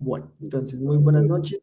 Bueno, entonces muy buenas noches.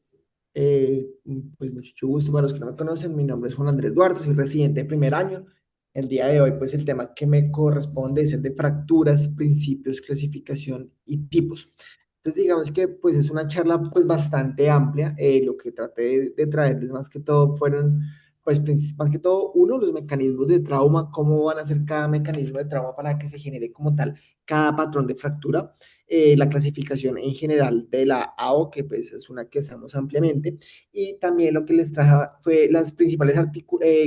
Pues mucho gusto para los que no me conocen. Mi nombre es Juan Andrés Duarte, soy residente de primer año. El día de hoy, pues el tema que me corresponde es el de fracturas, principios, clasificación y tipos. Entonces, digamos que pues es una charla pues bastante amplia. Lo que traté de traerles más que todo fueron, pues más que todo, uno, los mecanismos de trauma, cómo van a ser cada mecanismo de trauma para que se genere como tal cada patrón de fractura, la clasificación en general de la AO, que pues es una que usamos ampliamente, y también lo que les traje fue las principales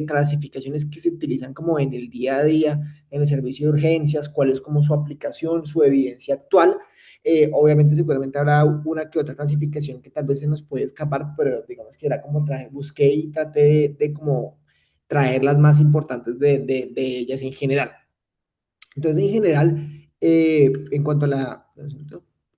clasificaciones que se utilizan como en el día a día, en el servicio de urgencias, cuál es como su aplicación, su evidencia actual. Obviamente seguramente habrá una que otra clasificación que tal vez se nos puede escapar, pero digamos que era como traje, busqué y traté de como traer las más importantes de ellas en general. Entonces, en general, en cuanto a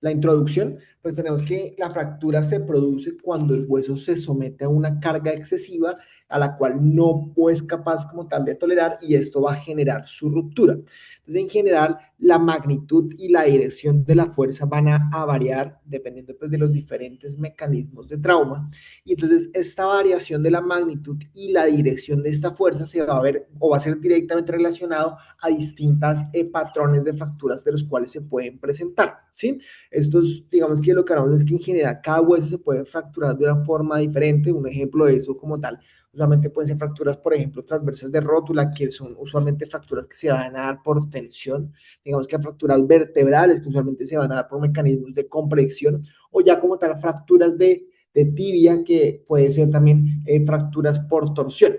la introducción, pues tenemos que la fractura se produce cuando el hueso se somete a una carga excesiva a la cual no es capaz como tal de tolerar y esto va a generar su ruptura. Entonces, en general, la magnitud y la dirección de la fuerza van a variar dependiendo pues, de los diferentes mecanismos de trauma. Y entonces, esta variación de la magnitud y la dirección de esta fuerza se va a ver o va a ser directamente relacionado a distintas patrones de fracturas de los cuales se pueden presentar, ¿sí? Estos, digamos que lo que hablamos es que en general cada hueso se puede fracturar de una forma diferente. Un ejemplo de eso como tal, usualmente pueden ser fracturas, por ejemplo, transversas de rótula, que son usualmente fracturas que se van a dar por tensión. Digamos que fracturas vertebrales, que usualmente se van a dar por mecanismos de compresión, o ya como tal fracturas de tibia, que puede ser también fracturas por torsión.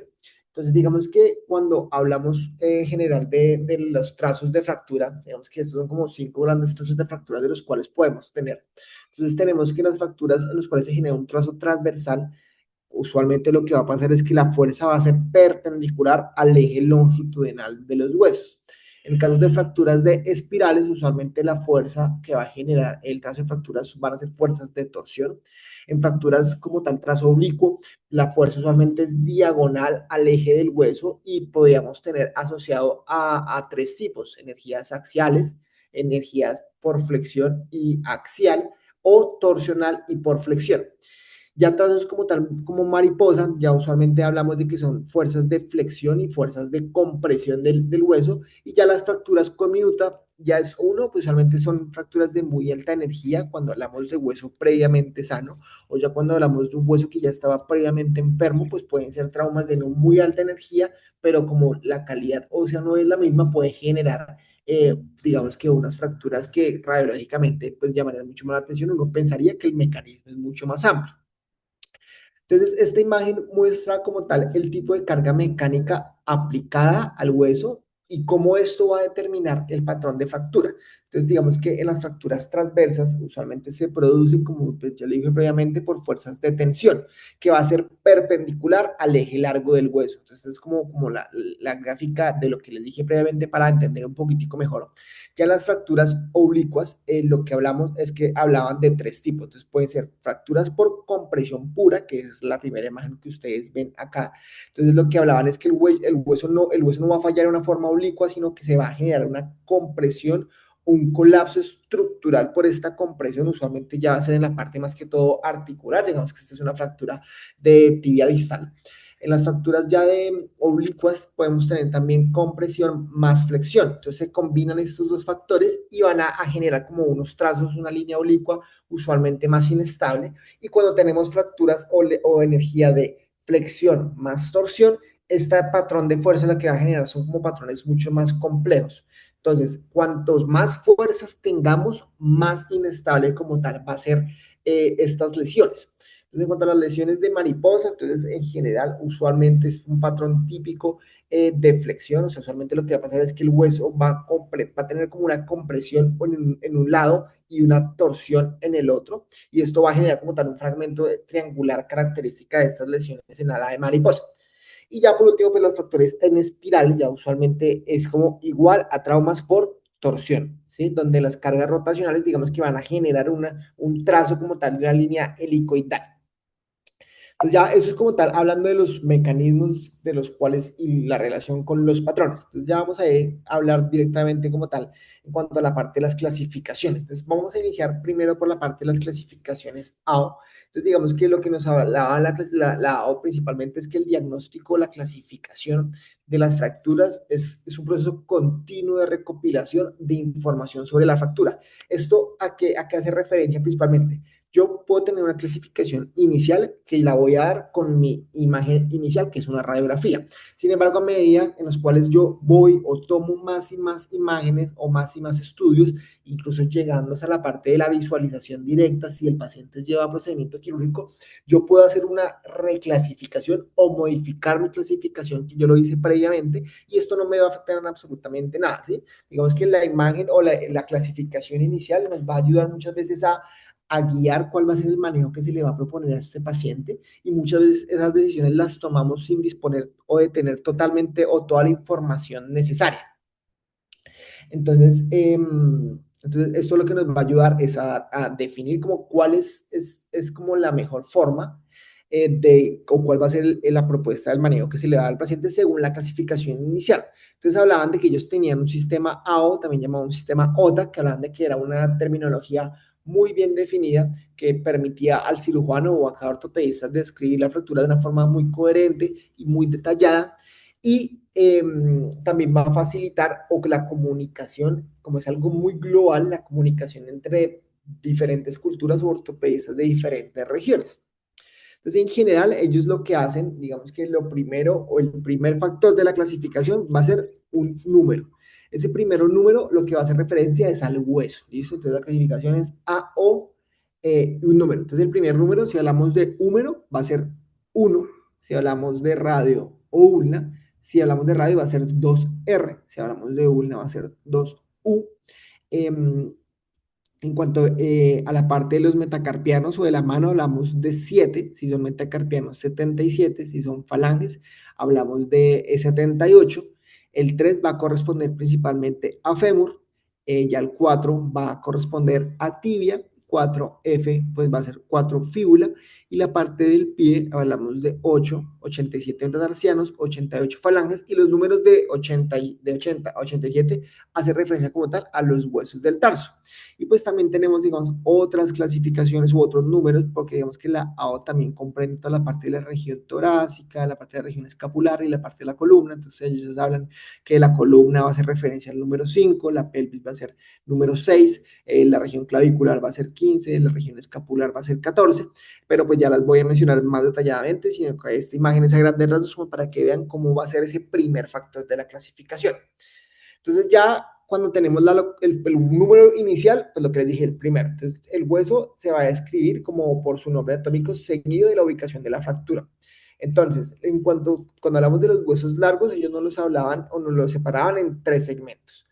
Entonces, digamos que cuando hablamos en general de los trazos de fractura, digamos que estos son como 5 grandes trazos de fractura de los cuales podemos tener. Entonces, tenemos que las fracturas en las cuales se genera un trazo transversal, usualmente lo que va a pasar es que la fuerza va a ser perpendicular al eje longitudinal de los huesos. En casos de fracturas de espirales, usualmente la fuerza que va a generar el trazo de fracturas van a ser fuerzas de torsión. En fracturas como tal trazo oblicuo, la fuerza usualmente es diagonal al eje del hueso y podríamos tener asociado a tres tipos: energías axiales, energías por flexión y axial, o torsional y por flexión. Ya trazos como tal, como mariposa, ya usualmente hablamos de que son fuerzas de flexión y fuerzas de compresión del hueso, y ya las fracturas con minuta ya es uno, pues usualmente son fracturas de muy alta energía cuando hablamos de hueso previamente sano, o ya cuando hablamos de un hueso que ya estaba previamente enfermo, pues pueden ser traumas de no muy alta energía, pero como la calidad ósea no es la misma, puede generar digamos que unas fracturas que radiológicamente pues llamarían mucho más la atención. Uno pensaría que el mecanismo es mucho más amplio. Entonces, esta imagen muestra como tal el tipo de carga mecánica aplicada al hueso y cómo esto va a determinar el patrón de fractura. Entonces, digamos que en las fracturas transversas usualmente se producen, como pues ya le dije previamente, por fuerzas de tensión, que va a ser perpendicular al eje largo del hueso. Entonces, es como la gráfica de lo que les dije previamente para entender un poquitico mejor. Ya las fracturas oblicuas, lo que hablamos es que hablaban de tres tipos. Entonces pueden ser fracturas por compresión pura, que es la primera imagen que ustedes ven acá. Entonces lo que hablaban es que el hueso no va a fallar de una forma oblicua, sino que se va a generar una compresión, un colapso estructural por esta compresión. Usualmente ya va a ser en la parte más que todo articular. Digamos que esta es una fractura de tibia distal. En las fracturas ya de oblicuas podemos tener también compresión más flexión. Entonces se combinan estos dos factores y van a generar como unos trazos, una línea oblicua usualmente más inestable. Y cuando tenemos fracturas o energía de flexión más torsión, este patrón de fuerza lo que va a generar son como patrones mucho más complejos. Entonces, cuantos más fuerzas tengamos, más inestable como tal va a ser estas lesiones. Entonces, en cuanto a las lesiones de mariposa, entonces en general usualmente es un patrón típico de flexión. O sea, usualmente lo que va a pasar es que el hueso va a tener como una compresión en un lado y una torsión en el otro, y esto va a generar como tal un fragmento triangular característica de estas lesiones en ala de mariposa. Y ya por último, pues los factores en espiral ya usualmente es como igual a traumas por torsión, ¿sí? Donde las cargas rotacionales, digamos que van a generar un trazo como tal de una línea helicoidal. Entonces ya eso es como tal, hablando de los mecanismos de los cuales y la relación con los patrones. Entonces ya vamos a ir a hablar directamente como tal en cuanto a la parte de las clasificaciones. Entonces vamos a iniciar primero por la parte de las clasificaciones AO. Entonces digamos que lo que nos hablaba la AO principalmente es que el diagnóstico, la clasificación de las fracturas es un proceso continuo de recopilación de información sobre la fractura. ¿Esto a qué hace referencia principalmente? Yo puedo tener una clasificación inicial que la voy a dar con mi imagen inicial, que es una radiografía. Sin embargo, a medida en los cuales yo voy o tomo más y más imágenes o más y más estudios, incluso llegando a la parte de la visualización directa, si el paciente lleva procedimiento quirúrgico, yo puedo hacer una reclasificación o modificar mi clasificación que yo lo hice previamente y esto no me va a afectar en absolutamente nada, ¿sí? Digamos que la imagen o la clasificación inicial nos va a ayudar muchas veces a guiar cuál va a ser el manejo que se le va a proponer a este paciente y muchas veces esas decisiones las tomamos sin disponer o de tener totalmente o toda la información necesaria. Entonces, entonces esto lo que nos va a ayudar es a definir como cuál es como la mejor forma o cuál va a ser la propuesta del manejo que se le va al paciente según la clasificación inicial. Entonces hablaban de que ellos tenían un sistema AO, también llamado un sistema OTA, que hablaban de que era una terminología muy bien definida que permitía al cirujano o a cada ortopedista describir la fractura de una forma muy coherente y muy detallada y también va a facilitar o que la comunicación, como es algo muy global, la comunicación entre diferentes culturas o ortopedistas de diferentes regiones. Entonces, en general, ellos lo que hacen, digamos que lo primero o el primer factor de la clasificación va a ser un número. Ese primero número lo que va a hacer referencia es al hueso, ¿listo? Entonces, la clasificación es A, O, un número. Entonces, el primer número, si hablamos de húmero, va a ser 1. Si hablamos de radio o ulna, si hablamos de radio va a ser 2R. Si hablamos de ulna va a ser 2U. En cuanto a la parte de los metacarpianos o de la mano, hablamos de 7, si son metacarpianos 77, si son falanges, hablamos de 78. El 3 va a corresponder principalmente a fémur, ya el 4 va a corresponder a tibia, 4F pues va a ser 4 fíbula, y la parte del pie hablamos de 8, 87 metatarsianos, 88 falanges, y los números de 80 a 87 hace referencia como tal a los huesos del tarso. Y pues también tenemos, digamos, otras clasificaciones u otros números, porque digamos que la AO también comprende toda la parte de la región torácica, la parte de la región escapular y la parte de la columna. Entonces ellos hablan que la columna va a hacer referencia al número 5, la pelvis va a ser número 6, la región clavicular va a ser 15, la región escapular va a ser 14, pero pues ya las voy a mencionar más detalladamente, sino que esta imagen es a grandes rasgos como para que vean cómo va a ser ese primer factor de la clasificación. Entonces ya cuando tenemos el número inicial, pues lo que les dije, el primero. Entonces el hueso se va a describir como por su nombre atómico seguido de la ubicación de la fractura. Entonces, cuando hablamos de los huesos largos, ellos nos los hablaban o nos los separaban en 3 segmentos: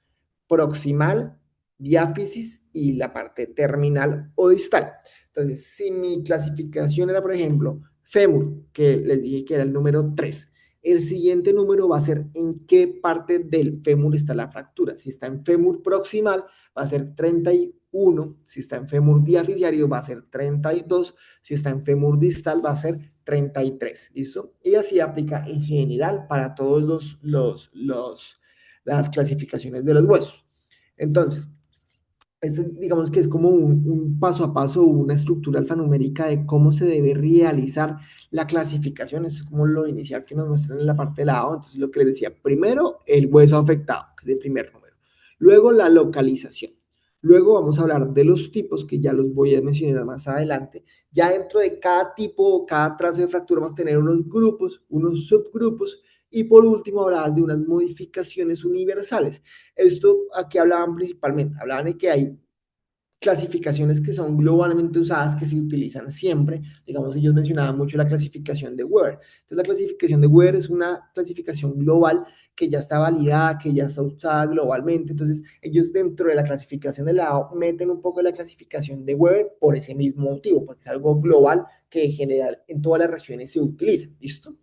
proximal, diáfisis y la parte terminal o distal. Entonces, si mi clasificación era, por ejemplo, fémur, que les dije que era el número 3, el siguiente número va a ser en qué parte del fémur está la fractura. Si está en fémur proximal, va a ser 31. Si está en fémur diaficiario, va a ser 32. Si está en fémur distal, va a ser 33. ¿Listo? Y así aplica en general para todos las clasificaciones de los huesos. Entonces, este, digamos que es como un paso a paso, una estructura alfanumérica de cómo se debe realizar la clasificación. Eso es como lo inicial que nos muestran en la parte de lado. Entonces, lo que les decía, primero el hueso afectado, que es el primer número. Luego la localización. Luego vamos a hablar de los tipos, que ya los voy a mencionar más adelante. Ya dentro de cada tipo, cada trazo de fractura, vamos a tener unos grupos, unos subgrupos. Y por último, hablabas de unas modificaciones universales. Esto aquí hablaban principalmente, hablaban de que hay clasificaciones que son globalmente usadas, que se utilizan siempre. Digamos, ellos mencionaban mucho la clasificación de Weber. Entonces, la clasificación de Weber es una clasificación global que ya está validada, que ya está usada globalmente. Entonces, ellos dentro de la clasificación de la O meten un poco la clasificación de Weber por ese mismo motivo, porque es algo global que en general en todas las regiones se utiliza. ¿Listo?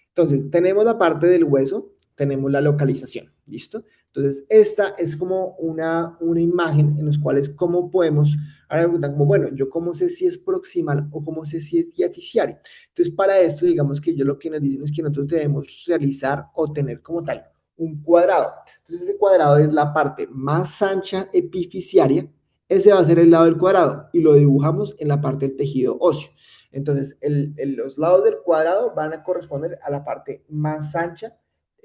Entonces, tenemos la parte del hueso, tenemos la localización, ¿listo? Entonces, esta es como una imagen en los cuales cómo podemos, ahora me preguntan como, bueno, yo cómo sé si es proximal o cómo sé si es diaficiario. Entonces, para esto, digamos que yo lo que nos dicen es que nosotros debemos realizar o tener como tal un cuadrado. Entonces, ese cuadrado es la parte más ancha epifisiaria, ese va a ser el lado del cuadrado y lo dibujamos en la parte del tejido óseo. Entonces, los lados del cuadrado van a corresponder a la parte más ancha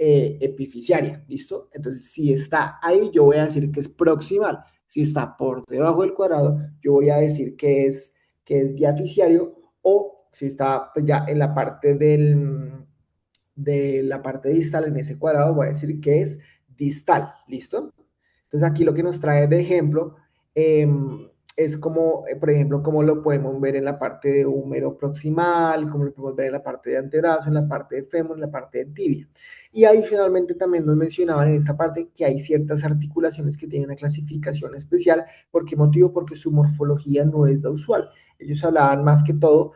epifisiaria, ¿listo? Entonces, si está ahí, yo voy a decir que es proximal. Si está por debajo del cuadrado, yo voy a decir que es diaficiario, o si está pues, ya en la parte de la parte distal en ese cuadrado, voy a decir que es distal, ¿listo? Entonces aquí lo que nos trae de ejemplo eh, es como, por ejemplo, cómo lo podemos ver en la parte de húmero proximal, cómo lo podemos ver en la parte de antebrazo, en la parte de fémur, en la parte de tibia. Y adicionalmente también nos mencionaban en esta parte que hay ciertas articulaciones que tienen una clasificación especial. ¿Por qué motivo? Porque su morfología no es la usual. Ellos hablaban más que todo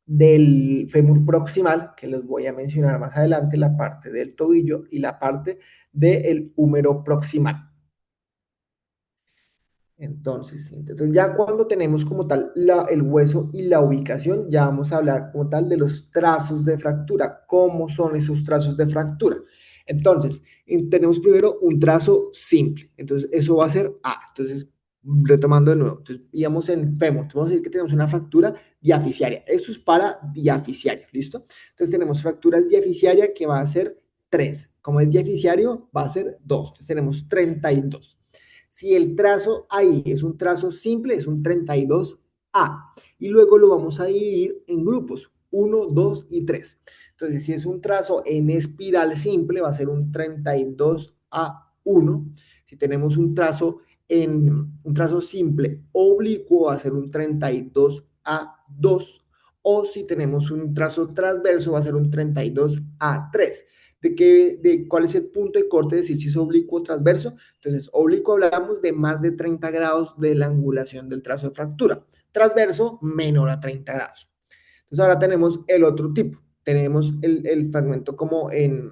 del fémur proximal, que los voy a mencionar más adelante, la parte del tobillo y la parte del húmero proximal. Entonces, ya cuando tenemos como tal el hueso y la ubicación, ya vamos a hablar como tal de los trazos de fractura. ¿Cómo son esos trazos de fractura? Entonces, tenemos primero un trazo simple. Entonces, eso va a ser A. Entonces, retomando de nuevo, entonces, íbamos en fémur. Entonces, vamos a decir que tenemos una fractura diaficiaria. Esto es para diaficiaria, ¿listo? Entonces, tenemos fractura diaficiaria que va a ser 3. Como es diaficiario, va a ser 2. Entonces, tenemos 32. Si el trazo ahí es un trazo simple, es un 32A. Y luego lo vamos a dividir en grupos, 1, 2 y 3. Entonces, si es un trazo en espiral simple, va a ser un 32A1. Si tenemos un trazo simple oblicuo, va a ser un 32A2. O si tenemos un trazo transverso, va a ser un 32A3. ¿Cuál es el punto de corte? Decir si es oblicuo o transverso. Entonces, oblicuo hablamos de más de 30 grados de la angulación del trazo de fractura. Transverso, menor a 30 grados. Entonces, ahora tenemos el otro tipo. Tenemos el fragmento como en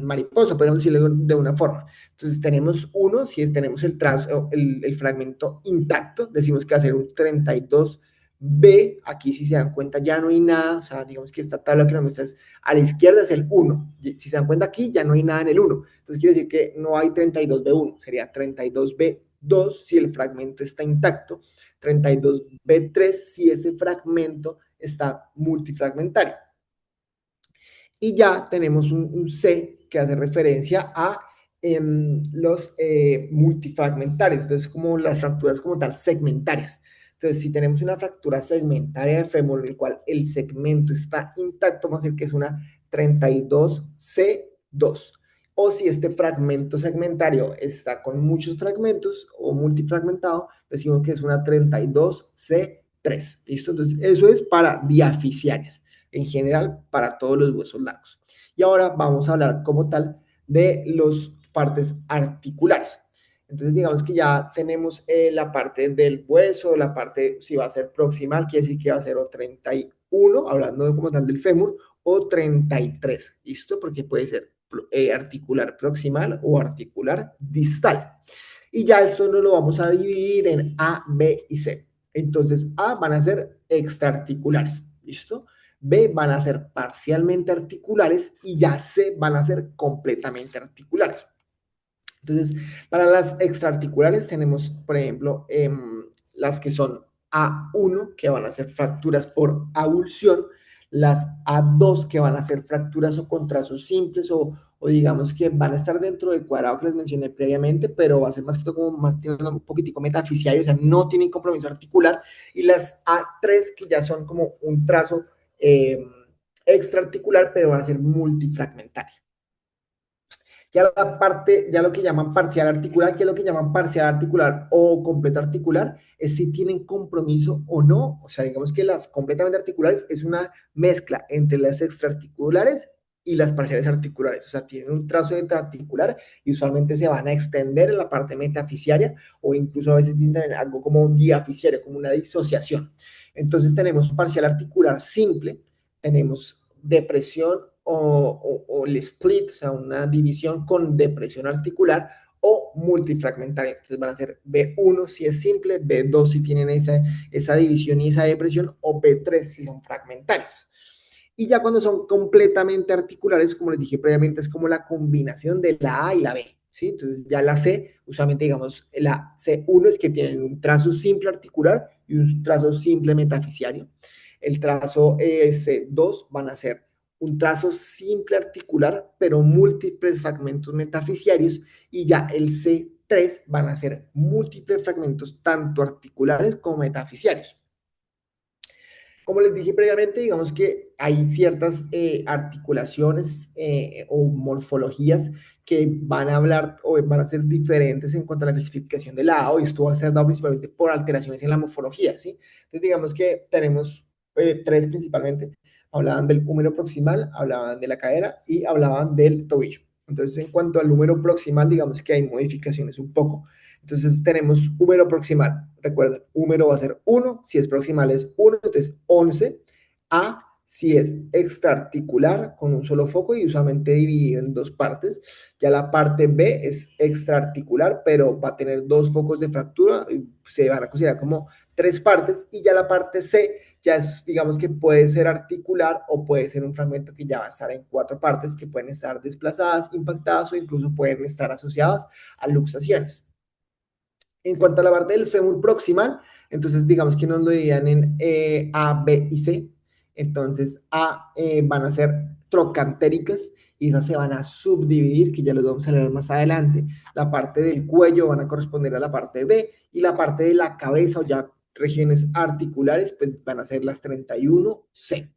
mariposa, podemos decirlo de una forma. Entonces, tenemos uno, si tenemos el trazo, el fragmento intacto, decimos que va a ser un 32B. Aquí, si se dan cuenta, ya no hay nada. O sea, digamos que esta tabla que nos muestra a la izquierda es el 1. Si se dan cuenta aquí, ya no hay nada en el 1. Entonces quiere decir que no hay 32B1, sería 32B2 si el fragmento está intacto, 32B3 si ese fragmento está multifragmentario. Y ya tenemos un C que hace referencia a los multifragmentarios, entonces como las fracturas como tal segmentarias. Entonces, si tenemos una fractura segmentaria de fémur en el cual el segmento está intacto, vamos a decir que es una 32C2. O si este fragmento segmentario está con muchos fragmentos o multifragmentado, decimos que es una 32C3. ¿Listo? Entonces, eso es para diaficiarias en general para todos los huesos largos. Y ahora vamos a hablar como tal de las partes articulares. Entonces, digamos que ya tenemos la parte del hueso, la parte, si va a ser proximal, quiere decir que va a ser o 31, hablando como tal del fémur, o 33, ¿listo? Porque puede ser articular proximal o articular distal. Y ya esto no lo vamos a dividir en A, B y C. Entonces, A van a ser extraarticulares, ¿listo? B van a ser parcialmente articulares y ya C van a ser completamente articulares. Entonces, para las extraarticulares tenemos, por ejemplo, las que son A1, que van a ser fracturas por avulsión, las A2, que van a ser fracturas o contrasos simples, o digamos que van a estar dentro del cuadrado que les mencioné previamente, pero va a ser más que todo como más un poquitico metafisiario, o sea, no tienen compromiso articular, y las A3, que ya son como un trazo extraarticular, pero van a ser multifragmentarias. Ya la parte, ya lo que llaman parcial articular, que es lo que llaman parcial articular o completo articular, es si tienen compromiso o no. O sea, digamos que las completamente articulares es una mezcla entre las extraarticulares y las parciales articulares. O sea, tienen un trazo intraarticular y usualmente se van a extender en la parte metafisiaria o incluso a veces tienen algo como diafisiario, como una disociación. Entonces tenemos parcial articular simple, tenemos depresión o el split, o sea, una división con depresión articular o multifragmentaria. Entonces van a ser B1 si es simple, B2 si tienen esa división y esa depresión, o B3 si son fragmentarias. Y ya cuando son completamente articulares, como les dije previamente, es como la combinación de la A y la B, ¿sí? Entonces ya la C, usualmente digamos, la C1 es que tienen un trazo simple articular y un trazo simple metafisiario. El trazo C2 van a ser un trazo simple articular, pero múltiples fragmentos metafisiarios, y ya el C3 van a ser múltiples fragmentos tanto articulares como metafisiarios. Como les dije previamente, digamos que hay ciertas articulaciones o morfologías que van a hablar o van a ser diferentes en cuanto a la clasificación de la A, y esto va a ser dado principalmente por alteraciones en la morfología, ¿sí? Entonces, digamos que tenemos tres principalmente. Hablaban del húmero proximal, hablaban de la cadera y hablaban del tobillo. Entonces, en cuanto al húmero proximal, digamos que hay modificaciones un poco. Entonces tenemos húmero proximal. Recuerda, húmero va a ser 1, si es proximal es 1, entonces 11. A, si es extraarticular con un solo foco y usualmente dividido en dos partes. Ya la parte B es extraarticular, pero va a tener dos focos de fractura, se van a considerar como tres partes. Y ya la parte C ya es, digamos que puede ser articular o puede ser un fragmento que ya va a estar en cuatro partes que pueden estar desplazadas, impactadas o incluso pueden estar asociadas a luxaciones. En cuanto a la parte del fémur proximal, entonces digamos que nos lo dividían en A, B y C. Entonces A van a ser trocantéricas y esas se van a subdividir, que ya los vamos a leer más adelante. La parte del cuello van a corresponder a la parte B y la parte de la cabeza o ya regiones articulares pues van a ser las 31C.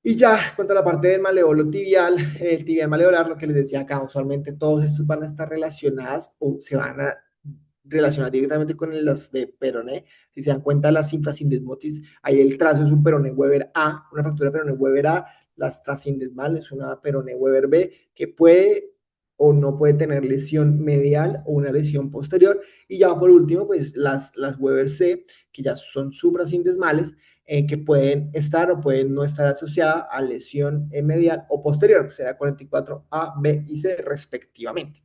Y ya, en cuanto a la parte del maleolo tibial, el tibial maleolar, lo que les decía acá, usualmente todos estos van a estar relacionadas o se van a relacionar directamente con los de peroné. Si se dan cuenta, las infrasindesmosis, ahí el trazo es un peroné Weber A, una fractura de peroné Weber A, las trasindesmales, una peroné Weber B, que puede o no puede tener lesión medial o una lesión posterior. Y ya por último, pues las Weber C, que ya son suprasindesmales, que pueden estar o pueden no estar asociadas a lesión medial o posterior, que será 44A, B y C respectivamente.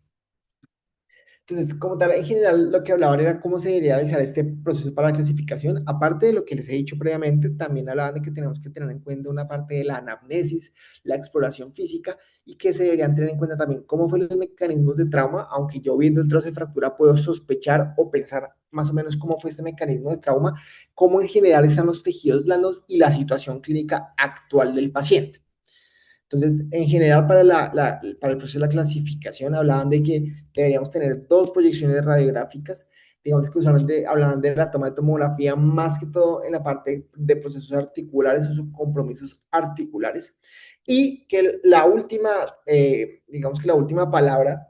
Entonces, como tal, en general lo que hablaban era cómo se debería realizar este proceso para la clasificación. Aparte de lo que les he dicho previamente, también hablaban de que tenemos que tener en cuenta una parte de la anamnesis, la exploración física, y que se deberían tener en cuenta también cómo fueron los mecanismos de trauma, aunque yo viendo el trozo de fractura puedo sospechar o pensar más o menos cómo fue este mecanismo de trauma, cómo en general están los tejidos blandos y la situación clínica actual del paciente. Entonces, en general, para el proceso de la clasificación, hablaban de que deberíamos tener dos proyecciones radiográficas. Digamos que usualmente hablaban de la toma de tomografía más que todo en la parte de procesos articulares o sus compromisos articulares. Y que la última, digamos que la última palabra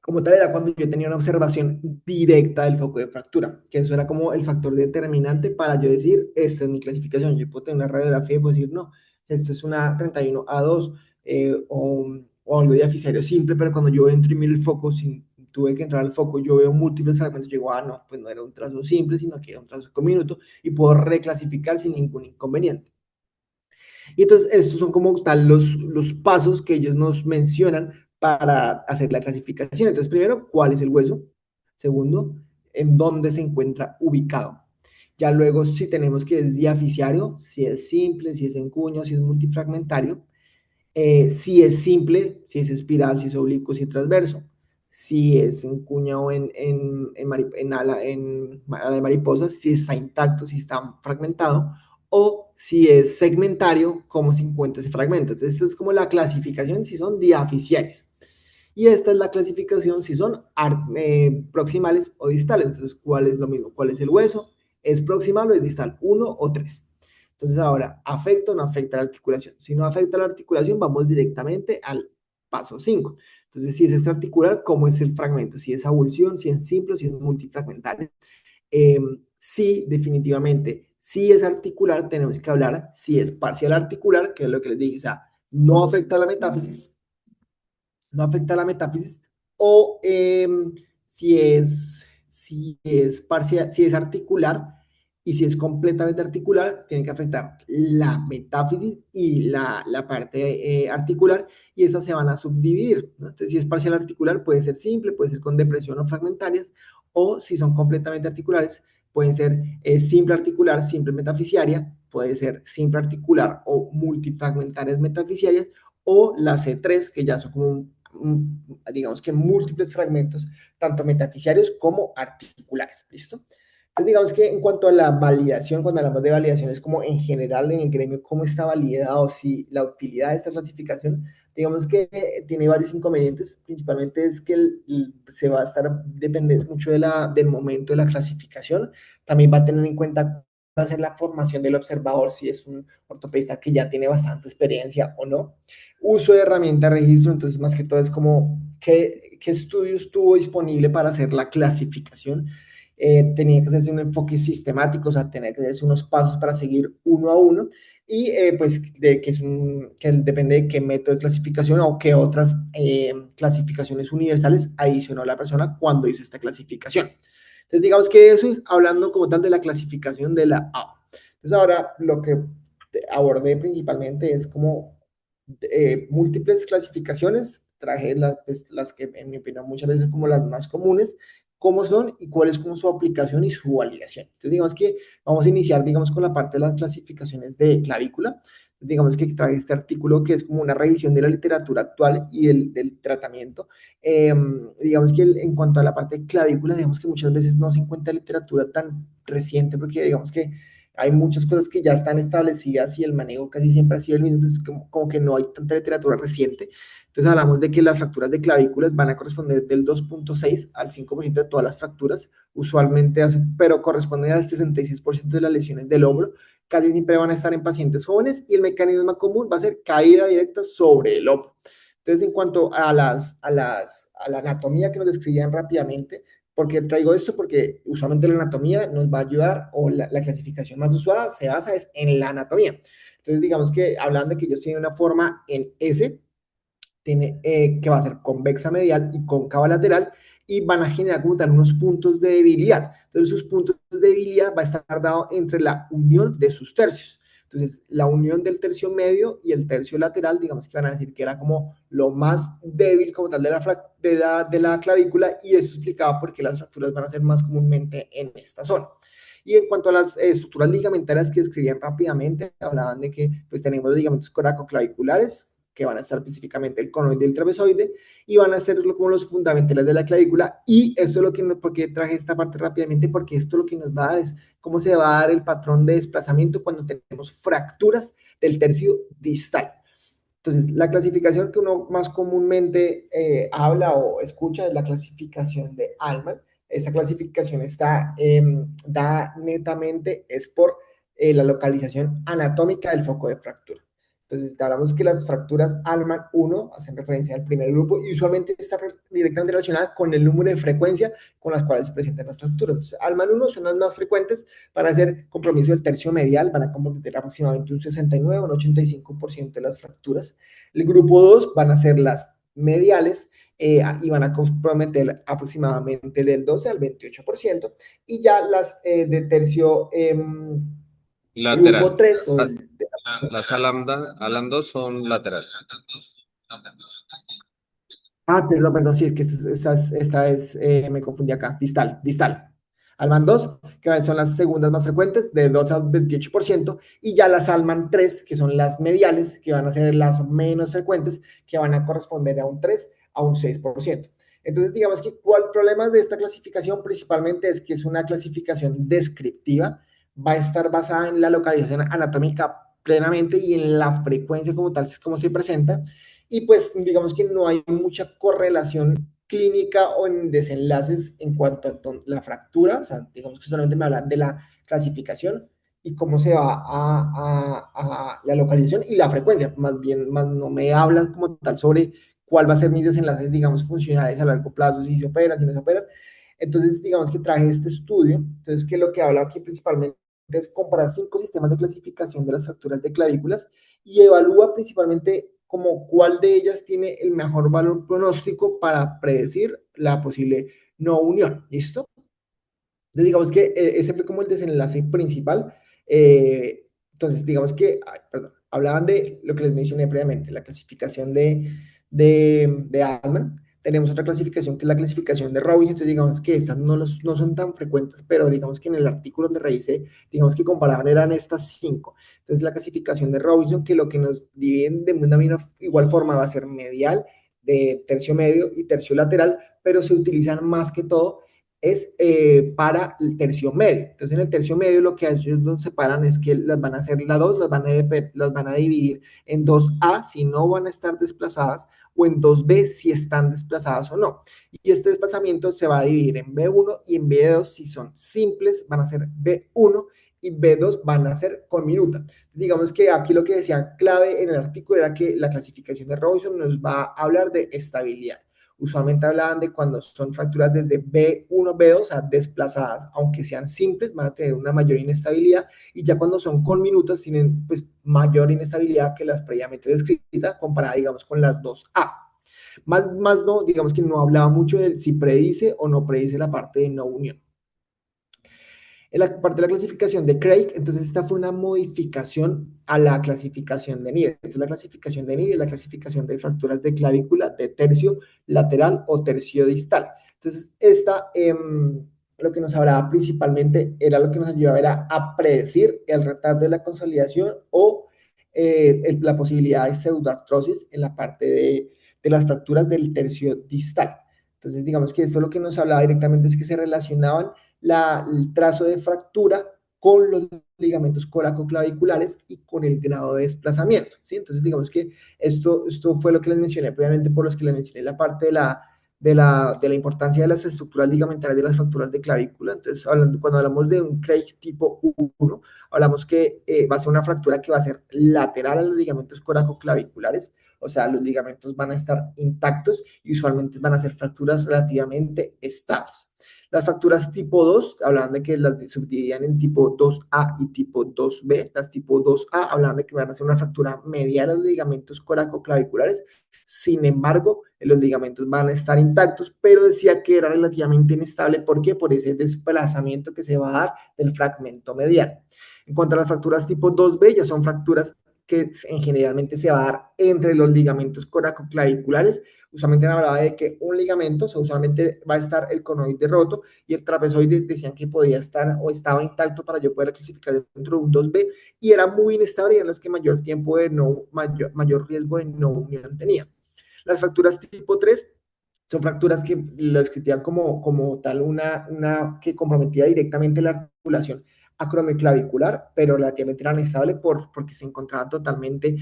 como tal era cuando yo tenía una observación directa del foco de fractura, que eso era como el factor determinante para yo decir, esta es mi clasificación. Yo puedo tener una radiografía y puedo decir, no, esto es una 31A2 o algo diafisario simple, pero cuando yo entro y miro el foco, sin, tuve que entrar al foco, yo veo múltiples fragmentos, yo digo, ah, no, pues no era un trazo simple, sino que era un trazo con minuto, y puedo reclasificar sin ningún inconveniente. Y entonces estos son como tal los pasos que ellos nos mencionan para hacer la clasificación. Entonces, primero, ¿cuál es el hueso? Segundo, ¿en dónde se encuentra ubicado? Ya luego, si tenemos que es diaficiario, si es simple, si es en cuño, si es multifragmentario, si es simple, si es espiral, si es oblicuo, si es transverso, si es en cuña o ala de mariposa, si está intacto, si está fragmentado, o si es segmentario, cómo se encuentra ese fragmento. Entonces, esta es como la clasificación si son diaficiales. Y esta es la clasificación si son proximales o distales. Entonces, ¿cuál es lo mismo? ¿Cuál es el hueso? ¿Es proximal o es distal? ¿Uno o tres? Entonces, ahora, ¿afecta o no afecta la articulación? Si no afecta la articulación, vamos directamente al paso 5. Entonces, si es extraarticular, ¿cómo es el fragmento? Si es avulsión, si es simple, si es multifragmentario. Sí, definitivamente, si es articular, tenemos que hablar si es parcial articular, que es lo que les dije, o sea, no afecta a la metáfisis, no afecta a la metáfisis, o si es parcial, si es articular y si es completamente articular, tiene que afectar la metáfisis y la parte articular, y esas se van a subdividir, ¿no? Entonces, si es parcial articular, puede ser simple, puede ser con depresión o fragmentarias, o si son completamente articulares, pueden ser simple articular, simple metafisiaria, puede ser simple articular o multifragmentarias metafisiarias, o la C3, que ya son como, digamos que múltiples fragmentos, tanto metafisiarios como articulares, ¿listo? Entonces, digamos que en cuanto a la validación, cuando hablamos de validación, es como en general en el gremio, cómo está validado, si la utilidad de esta clasificación, digamos que tiene varios inconvenientes, principalmente es que se va a estar, depende mucho del momento de la clasificación, también va a tener en cuenta va a ser la formación del observador, si es un ortopedista que ya tiene bastante experiencia o no. Uso de herramienta de registro, entonces más que todo es como qué estudios tuvo disponible para hacer la clasificación. Tenía que hacerse un enfoque sistemático, o sea, tenía que hacerse unos pasos para seguir uno a uno, y pues que depende de qué método de clasificación o qué otras clasificaciones universales adicionó la persona cuando hizo esta clasificación. Entonces, digamos que eso es hablando como tal de la clasificación de la A. Entonces, ahora lo que abordé principalmente es como múltiples clasificaciones, traje pues, las que en mi opinión muchas veces como las más comunes, cómo son y cuál es como su aplicación y su validación. Entonces, digamos que vamos a iniciar, digamos, con la parte de las clasificaciones de clavícula. Digamos que traje este artículo que es como una revisión de la literatura actual y del tratamiento. Digamos que en cuanto a la parte de clavícula, digamos que muchas veces no se encuentra literatura tan reciente porque digamos que hay muchas cosas que ya están establecidas y el manejo casi siempre ha sido el mismo, entonces como que no hay tanta literatura reciente. Entonces hablamos de que las fracturas de clavículas van a corresponder del 2,6 al 5% de todas las fracturas, usualmente, pero corresponden al 66% de las lesiones del hombro. Casi siempre van a estar en pacientes jóvenes y el mecanismo más común va a ser caída directa sobre el hombro. Entonces, en cuanto a la anatomía que nos describían rápidamente, ¿por qué traigo esto? Porque usualmente la anatomía nos va a ayudar, o la clasificación más usual se basa es en la anatomía. Entonces, digamos que hablando de que ellos tienen una forma en S, tiene, que va a ser convexa medial y cóncava lateral, y van a generar como tal unos puntos de debilidad. Entonces, sus puntos de debilidad va a estar dado entre la unión de sus tercios. Entonces, la unión del tercio medio y el tercio lateral, digamos que van a decir que era como lo más débil como tal de la clavícula, y eso explicaba por qué las fracturas van a ser más comúnmente en esta zona. Y en cuanto a las estructuras ligamentarias que describían rápidamente, hablaban de que pues tenemos los ligamentos coracoclaviculares, que van a estar específicamente el conoide y el trapezoide, y van a ser como los fundamentales de la clavícula. Y esto es lo que, porque traje esta parte rápidamente, porque esto lo que nos va a dar es cómo se va a dar el patrón de desplazamiento cuando tenemos fracturas del tercio distal. Entonces, la clasificación que uno más comúnmente habla o escucha es la clasificación de Allman. Esta clasificación está dada netamente es por la localización anatómica del foco de fractura. Entonces, hablamos que las fracturas Allman 1 hacen referencia al primer grupo y usualmente está directamente relacionada con el número de frecuencia con las cuales se presentan las fracturas. Entonces, Allman 1 son las más frecuentes, van a ser compromiso del tercio medial, van a comprometer aproximadamente un 69 o un 85% de las fracturas. El grupo 2 van a ser las mediales, y van a comprometer aproximadamente del 12 al 28%, y ya las de tercio grupo Lateral. 3 o La- el Las alambdos son laterales. perdón, sí, es que me confundí acá, distal. Alman 2, que son las segundas más frecuentes, de 2 al 28%, y ya las Alman 3, que son las mediales, que van a ser las menos frecuentes, que van a corresponder a un 3 a un 6%. Entonces, digamos que el problema de esta clasificación principalmente es que es una clasificación descriptiva, va a estar basada en la localización anatómica plenamente y en la frecuencia como tal, como se presenta, y pues digamos que no hay mucha correlación clínica o en desenlaces en cuanto a la fractura, o sea, digamos que solamente me hablan de la clasificación y cómo se va a la localización y la frecuencia, más bien, más no me hablan como tal sobre cuál va a ser mis desenlaces, digamos, funcionales a largo plazo, si se opera, si no se opera. Entonces, digamos que traje este estudio, entonces que lo que habla aquí principalmente es comparar 5 sistemas de clasificación de las fracturas de clavículas y evalúa principalmente como cuál de ellas tiene el mejor valor pronóstico para predecir la posible no unión. ¿Listo? Entonces, digamos que ese fue como el desenlace principal. Entonces, digamos que, ay, perdón, hablaban de lo que les mencioné previamente, la clasificación de Altman. Tenemos otra clasificación que es la clasificación de Robinson. Entonces, digamos que estas no son tan frecuentes, pero digamos que en el artículo donde revisé, digamos que comparaban eran estas cinco. Entonces, la clasificación de Robinson, que lo que nos dividen de una misma igual forma va a ser medial, de tercio medio y tercio lateral, pero se utilizan más que todo es para el tercio medio. Entonces, en el tercio medio lo que ellos nos separan es que las van a hacer las dos, las van a dividir en dos a si no van a estar desplazadas o en dos b si están desplazadas o no. Y este desplazamiento se va a dividir en B1 y en B2 si son simples, van a ser B1 y B2 van a ser con minuta. Digamos que aquí lo que decían clave en el artículo era que la clasificación de Robinson nos va a hablar de estabilidad. Usualmente hablaban de cuando son fracturas desde B1, B2, o sea, desplazadas, aunque sean simples, van a tener una mayor inestabilidad, y ya cuando son con minutos tienen pues mayor inestabilidad que las previamente descritas, comparada, digamos, con las 2A. Más no, digamos que no hablaba mucho de si predice o no predice la parte de no unión. En la parte de la clasificación de Craig, entonces esta fue una modificación a la clasificación de Needham. Entonces la clasificación de Needham es la clasificación de fracturas de clavícula de tercio lateral o tercio distal. Entonces esta, lo que nos hablaba principalmente era lo que nos ayudaba era a predecir el retardo de la consolidación o la posibilidad de pseudoartrosis en la parte de las fracturas del tercio distal. Entonces digamos que esto lo que nos hablaba directamente es que se relacionaban el trazo de fractura con los ligamentos coracoclaviculares y con el grado de desplazamiento, ¿sí? Entonces, digamos que esto fue lo que les mencioné previamente, por los que les mencioné la parte de la importancia de las estructuras ligamentarias de las fracturas de clavícula. Entonces, cuando hablamos de un Craig tipo 1, hablamos que va a ser una fractura que va a ser lateral a los ligamentos coracoclaviculares, o sea, los ligamentos van a estar intactos y usualmente van a ser fracturas relativamente estables. Las fracturas tipo 2, hablaban de que las subdividían en tipo 2A y tipo 2B. Las tipo 2A hablaban de que van a ser una fractura medial a los ligamentos coracoclaviculares. Sin embargo, los ligamentos van a estar intactos, pero decía que era relativamente inestable. ¿Por qué? Por ese desplazamiento que se va a dar del fragmento medial. En cuanto a las fracturas tipo 2B, ya son fracturas que generalmente se va a dar entre los ligamentos coracoclaviculares. Usualmente hablaba de que un ligamento, o sea, usualmente va a estar el conoide roto y el trapezoide decían que podía estar o estaba intacto para yo poder clasificar dentro de un 2B, y era muy inestable y eran las que mayor tiempo de mayor riesgo de no unión tenía. Las fracturas tipo 3 son fracturas que lo describían como tal una que comprometía directamente la articulación acromioclavicular, pero relativamente era inestable porque se encontraban totalmente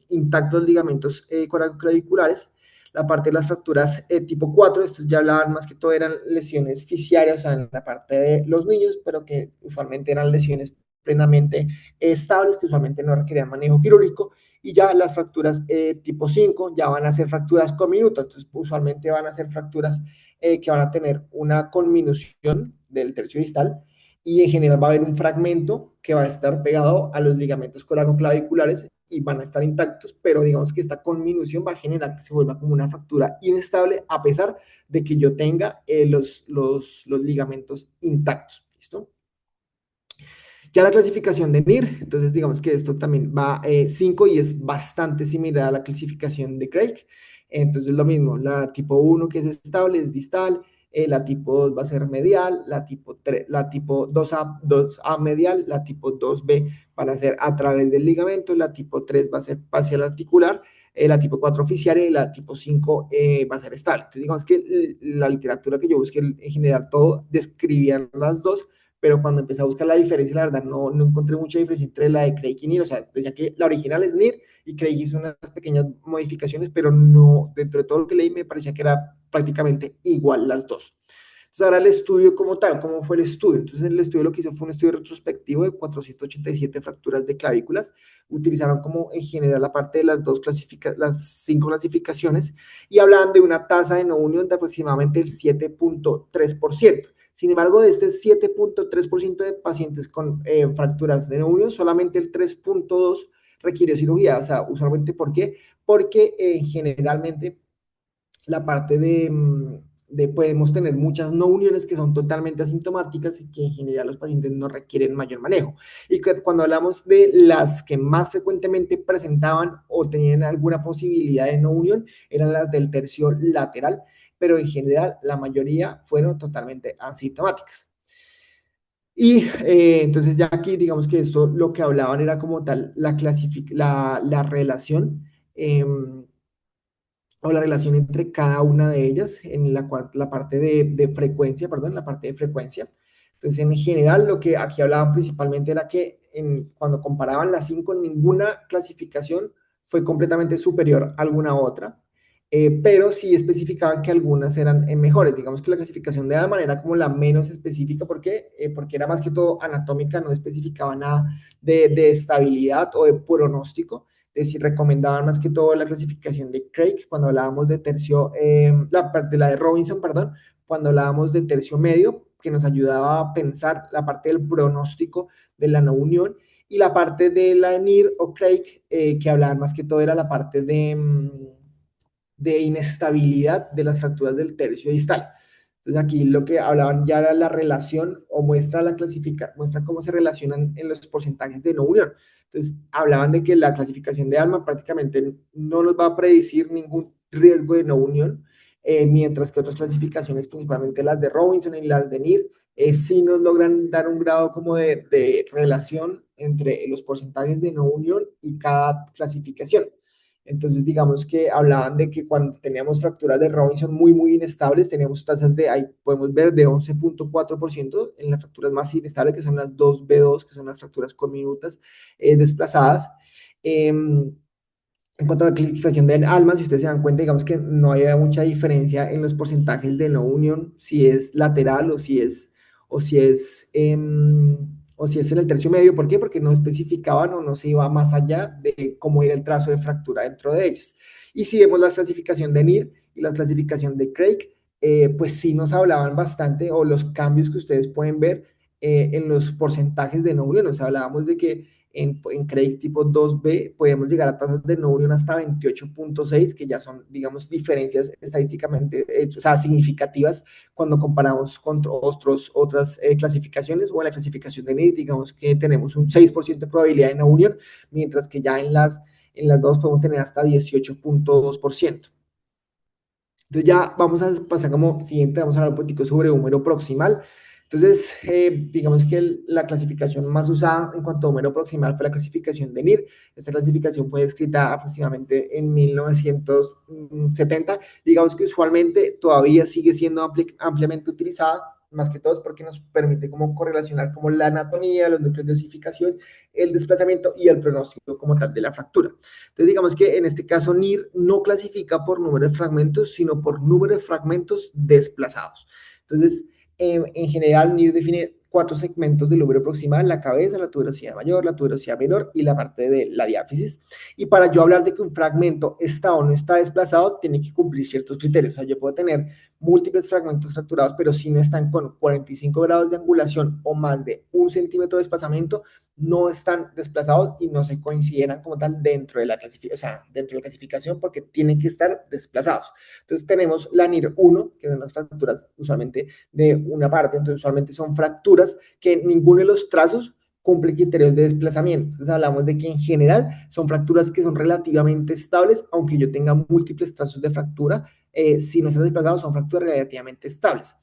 intactos los ligamentos coracoclaviculares. La parte de las fracturas tipo 4, estos ya hablaban más que todo, eran lesiones fisiarias, o sea, en la parte de los niños, pero que usualmente eran lesiones plenamente estables, que usualmente no requerían manejo quirúrgico. Y ya las fracturas tipo 5 ya van a ser fracturas con minuto, entonces usualmente van a ser fracturas que van a tener una conminución del tercio distal, y en general va a haber un fragmento que va a estar pegado a los ligamentos coracoclaviculares y van a estar intactos, pero digamos que esta conminución va a generar que se vuelva como una fractura inestable a pesar de que yo tenga los ligamentos intactos. ¿Listo? Ya la clasificación de NIR, entonces digamos que esto también va 5 y es bastante similar a la clasificación de Craig. Entonces lo mismo, la tipo 1 que es estable es distal, la tipo 2 va a ser medial, la tipo 3, la tipo 2A medial, la tipo 2B van a ser a través del ligamento, la tipo 3 va a ser parcial articular, la tipo 4 oficial y la tipo 5 va a ser estable. Entonces digamos que la literatura que yo busqué en general todo describían las dos, pero cuando empecé a buscar la diferencia, la verdad no encontré mucha diferencia entre la de Craig y NIR. O sea, decía que la original es NIR y Craig hizo unas pequeñas modificaciones, pero no, dentro de todo lo que leí me parecía que era prácticamente igual las dos. Entonces, ahora el estudio como tal, ¿cómo fue el estudio? Entonces, el estudio lo que hizo fue un estudio retrospectivo de 487 fracturas de clavículas. Utilizaron como en general la parte de las 5 clasificaciones, y hablaban de una tasa de no unión de aproximadamente el 7.3%. Sin embargo, de este 7.3% de pacientes con fracturas de neumio, solamente el 3.2% requirió cirugía. O sea, usualmente, ¿por qué? Porque generalmente la parte podemos tener muchas no uniones que son totalmente asintomáticas y que en general los pacientes no requieren mayor manejo. Y que cuando hablamos de las que más frecuentemente presentaban o tenían alguna posibilidad de no unión, eran las del tercio lateral, pero en general la mayoría fueron totalmente asintomáticas. Y entonces ya aquí digamos que esto lo que hablaban era como tal la relación eh, o la relación entre cada una de ellas en la parte de frecuencia, perdón, la parte de frecuencia. Entonces, en general, lo que aquí hablaban principalmente era que cuando comparaban las cinco, ninguna clasificación fue completamente superior a alguna otra, pero sí especificaban que algunas eran mejores. Digamos que la clasificación de Alman era como la menos específica, ¿por qué? Porque era más que todo anatómica, no especificaba nada de estabilidad o de pronóstico. Es decir, recomendaban más que todo la clasificación de Craig cuando hablábamos de tercio, la de Robinson, perdón, cuando hablábamos de tercio medio, que nos ayudaba a pensar la parte del pronóstico de la no unión, y la parte de la NIR o Craig, que hablaban más que todo era la parte de inestabilidad de las fracturas del tercio distal. Entonces aquí lo que hablaban ya era la relación o muestra cómo se relacionan en los porcentajes de no unión. Entonces hablaban de que la clasificación de ALMA prácticamente no nos va a predecir ningún riesgo de no unión, mientras que otras clasificaciones, principalmente las de Robinson y las de NIR, sí nos logran dar un grado como de relación entre los porcentajes de no unión y cada clasificación. Entonces, digamos que hablaban de que cuando teníamos fracturas de Robinson muy, muy inestables, teníamos tasas de, ahí podemos ver, de 11,4% en las fracturas más inestables, que son las 2B2, que son las fracturas conminutas desplazadas. En cuanto a la clasificación de almas, si ustedes se dan cuenta, digamos que no había mucha diferencia en los porcentajes de no unión, si es lateral o si es en el tercio medio. ¿Por qué? Porque no especificaban o no se iba más allá de cómo era el trazo de fractura dentro de ellas. Y si vemos la clasificación de NIR y la clasificación de Craig, pues sí nos hablaban bastante, o los cambios que ustedes pueden ver en los porcentajes de no unión. Nos hablábamos de que en Craig tipo 2B podemos llegar a tasas de no unión hasta 28,6, que ya son, digamos, diferencias estadísticamente, o sea, significativas cuando comparamos con otras clasificaciones, o en la clasificación de NIT, digamos que tenemos un 6% de probabilidad de no unión, mientras que ya en las dos podemos tener hasta 18,2%. Entonces ya vamos a pasar como siguiente, vamos a hablar un poquito sobre húmero proximal. Entonces, digamos que la clasificación más usada en cuanto a húmero proximal fue la clasificación de NIR. Esta clasificación fue descrita aproximadamente en 1970. Digamos que usualmente todavía sigue siendo ampliamente utilizada, más que todo es porque nos permite como correlacionar como la anatomía, los núcleos de osificación, el desplazamiento y el pronóstico como tal de la fractura. Entonces, digamos que en este caso NIR no clasifica por número de fragmentos, sino por número de fragmentos desplazados. Entonces, en general, NIR define 4 segmentos del húmero proximal: la cabeza, la tuberosidad mayor, la tuberosidad menor y la parte de la diáfisis. Y para yo hablar de que un fragmento está o no está desplazado, tiene que cumplir ciertos criterios. O sea, yo puedo tener múltiples fragmentos fracturados, pero si no están con 45 grados de angulación o más de 1 centímetro de desplazamiento, no están desplazados y no se consideran como tal dentro de la clasificación, o sea, dentro de la clasificación, porque tienen que estar desplazados. Entonces tenemos la NIR 1, que son las fracturas usualmente de una parte. Entonces usualmente son fracturas que ninguno de los trazos cumple criterios de desplazamiento. Entonces hablamos de que en general son fracturas que son relativamente estables, aunque yo tenga múltiples trazos de fractura, si no están desplazados son fracturas relativamente estables.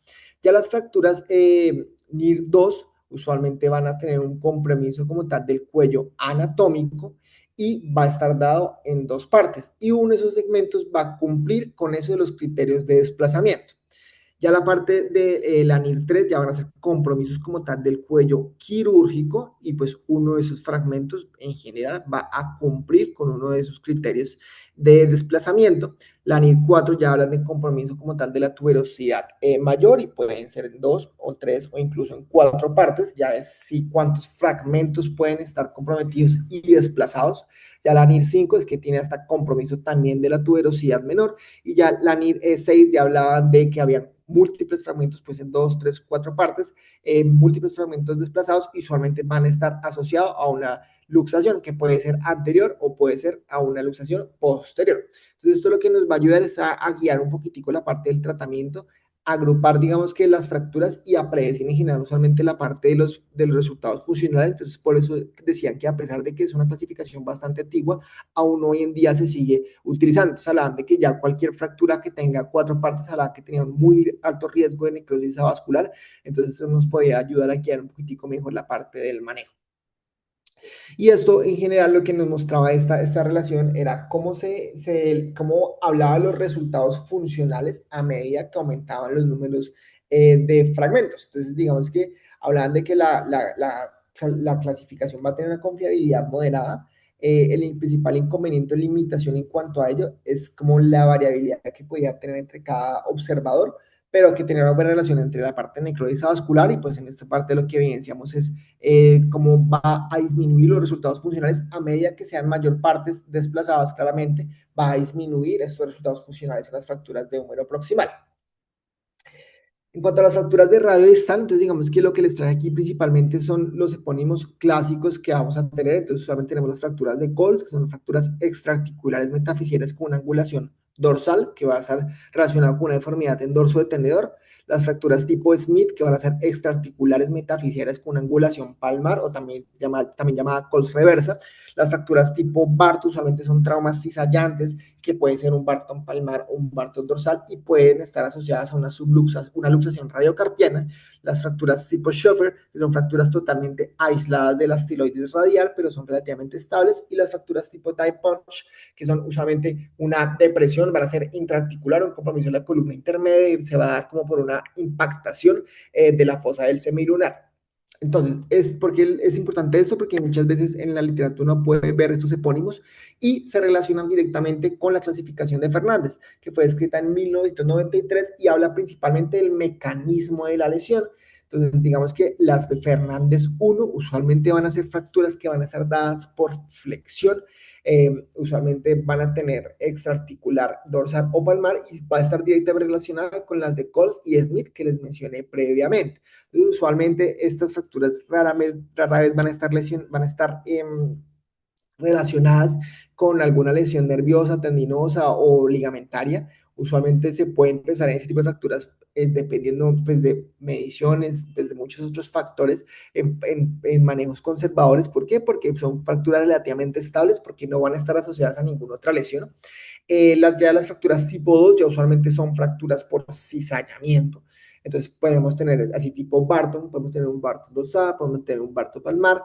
Ya las fracturas NIR 2 usualmente van a tener un compromiso como tal del cuello anatómico y va a estar dado en dos partes, y uno de esos segmentos va a cumplir con eso de los criterios de desplazamiento. Ya la parte de la NIR 3 ya van a ser compromisos como tal del cuello quirúrgico, y pues uno de esos fragmentos en general va a cumplir con uno de esos criterios de desplazamiento. La NIR 4 ya hablan de compromiso como tal de la tuberosidad mayor, y pueden ser en 2 o 3 o incluso en 4 partes, ya es si cuántos fragmentos pueden estar comprometidos y desplazados. Ya la NIR 5 es que tiene hasta compromiso también de la tuberosidad menor, y ya la NIR 6 ya hablaba de que había múltiples fragmentos, pues en 2, 3, 4 partes, múltiples fragmentos desplazados, y usualmente van a estar asociados a una luxación que puede ser anterior o puede ser a una luxación posterior. Entonces esto lo que nos va a ayudar es a guiar un poquitico la parte del tratamiento agrupar, digamos que las fracturas y a predecir en general usualmente la parte de los resultados funcionales. Entonces, por eso decían que a pesar de que es una clasificación bastante antigua, aún hoy en día se sigue utilizando. Entonces, hablaban de que ya cualquier fractura que tenga cuatro partes, hablaban que tenía un muy alto riesgo de necrosis vascular. Entonces, eso nos podía ayudar a guiar un poquitico mejor la parte del manejo. Y esto en general lo que nos mostraba esta relación era cómo hablaba los resultados funcionales a medida que aumentaban los números de fragmentos. Entonces, digamos que hablaban de que la clasificación va a tener una confiabilidad moderada. El principal inconveniente o limitación en cuanto a ello es como la variabilidad que podía tener entre cada observador, pero que tenía una buena relación entre la parte necrosis vascular y pues en esta parte lo que evidenciamos es cómo va a disminuir los resultados funcionales a medida que sean mayor partes desplazadas, claramente va a disminuir estos resultados funcionales en las fracturas de húmero proximal. En cuanto a las fracturas de radio distal, entonces digamos que lo que les traje aquí principalmente son los epónimos clásicos que vamos a tener. Entonces usualmente tenemos las fracturas de Coles, que son fracturas extraarticulares metafisciales con una angulación dorsal, que va a estar relacionada con una deformidad en dorso de tenedor. Las fracturas tipo Smith, que van a ser extraarticulares metafisciales con una angulación palmar, o también llamada Coles reversa. Las fracturas tipo Barth usualmente son traumas cizallantes, que pueden ser un Barton palmar o un Barton dorsal, y pueden estar asociadas a una luxación radiocarpiana. Las fracturas tipo Schoeffer, que son fracturas totalmente aisladas de la estiloides radial, pero son relativamente estables, y las fracturas tipo Tie Punch, que son usualmente una depresión, van a ser intraarticular, un compromiso de la columna intermedia, y se va a dar como por una impactación de la fosa del semilunar. Entonces, es importante esto porque muchas veces en la literatura uno puede ver estos epónimos y se relacionan directamente con la clasificación de Fernández, que fue escrita en 1993 y habla principalmente del mecanismo de la lesión. Entonces, digamos que las de Fernández 1 usualmente van a ser fracturas que van a estar dadas por flexión, usualmente van a tener extraarticular, dorsal o palmar y va a estar directamente relacionada con las de Coles y Smith que les mencioné previamente. Entonces, usualmente estas fracturas rara vez van a estar relacionadas con alguna lesión nerviosa, tendinosa o ligamentaria. Usualmente se puede empezar en ese tipo de fracturas dependiendo pues, de mediciones, pues, de muchos otros factores en manejos conservadores. ¿Por qué? Porque son fracturas relativamente estables, porque no van a estar asociadas a ninguna otra lesión. Las fracturas tipo 2 ya usualmente son fracturas por cizallamiento. Entonces podemos tener así tipo Barton, podemos tener un Barton dorsal, podemos tener un Barton palmar.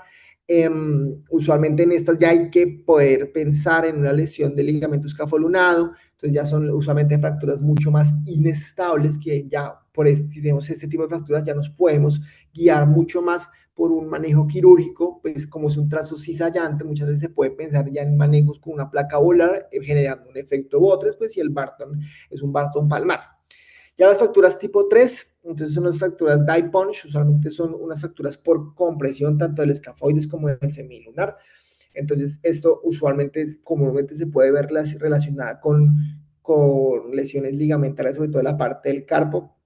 Usualmente en estas ya hay que poder pensar en una lesión del ligamento escafolunado, entonces ya son usualmente fracturas mucho más inestables que ya si tenemos este tipo de fracturas ya nos podemos guiar mucho más por un manejo quirúrgico, pues como es un trazo cizallante, muchas veces se puede pensar ya en manejos con una placa volar, generando un efecto Botres, pues si el Barton es un Barton palmar. Ya las fracturas tipo 3, entonces son las fracturas die punch, usualmente son unas fracturas por compresión tanto del escafoides como del semilunar. Entonces esto usualmente, comúnmente se puede ver relacionada con lesiones ligamentarias, sobre todo en la parte del carpo.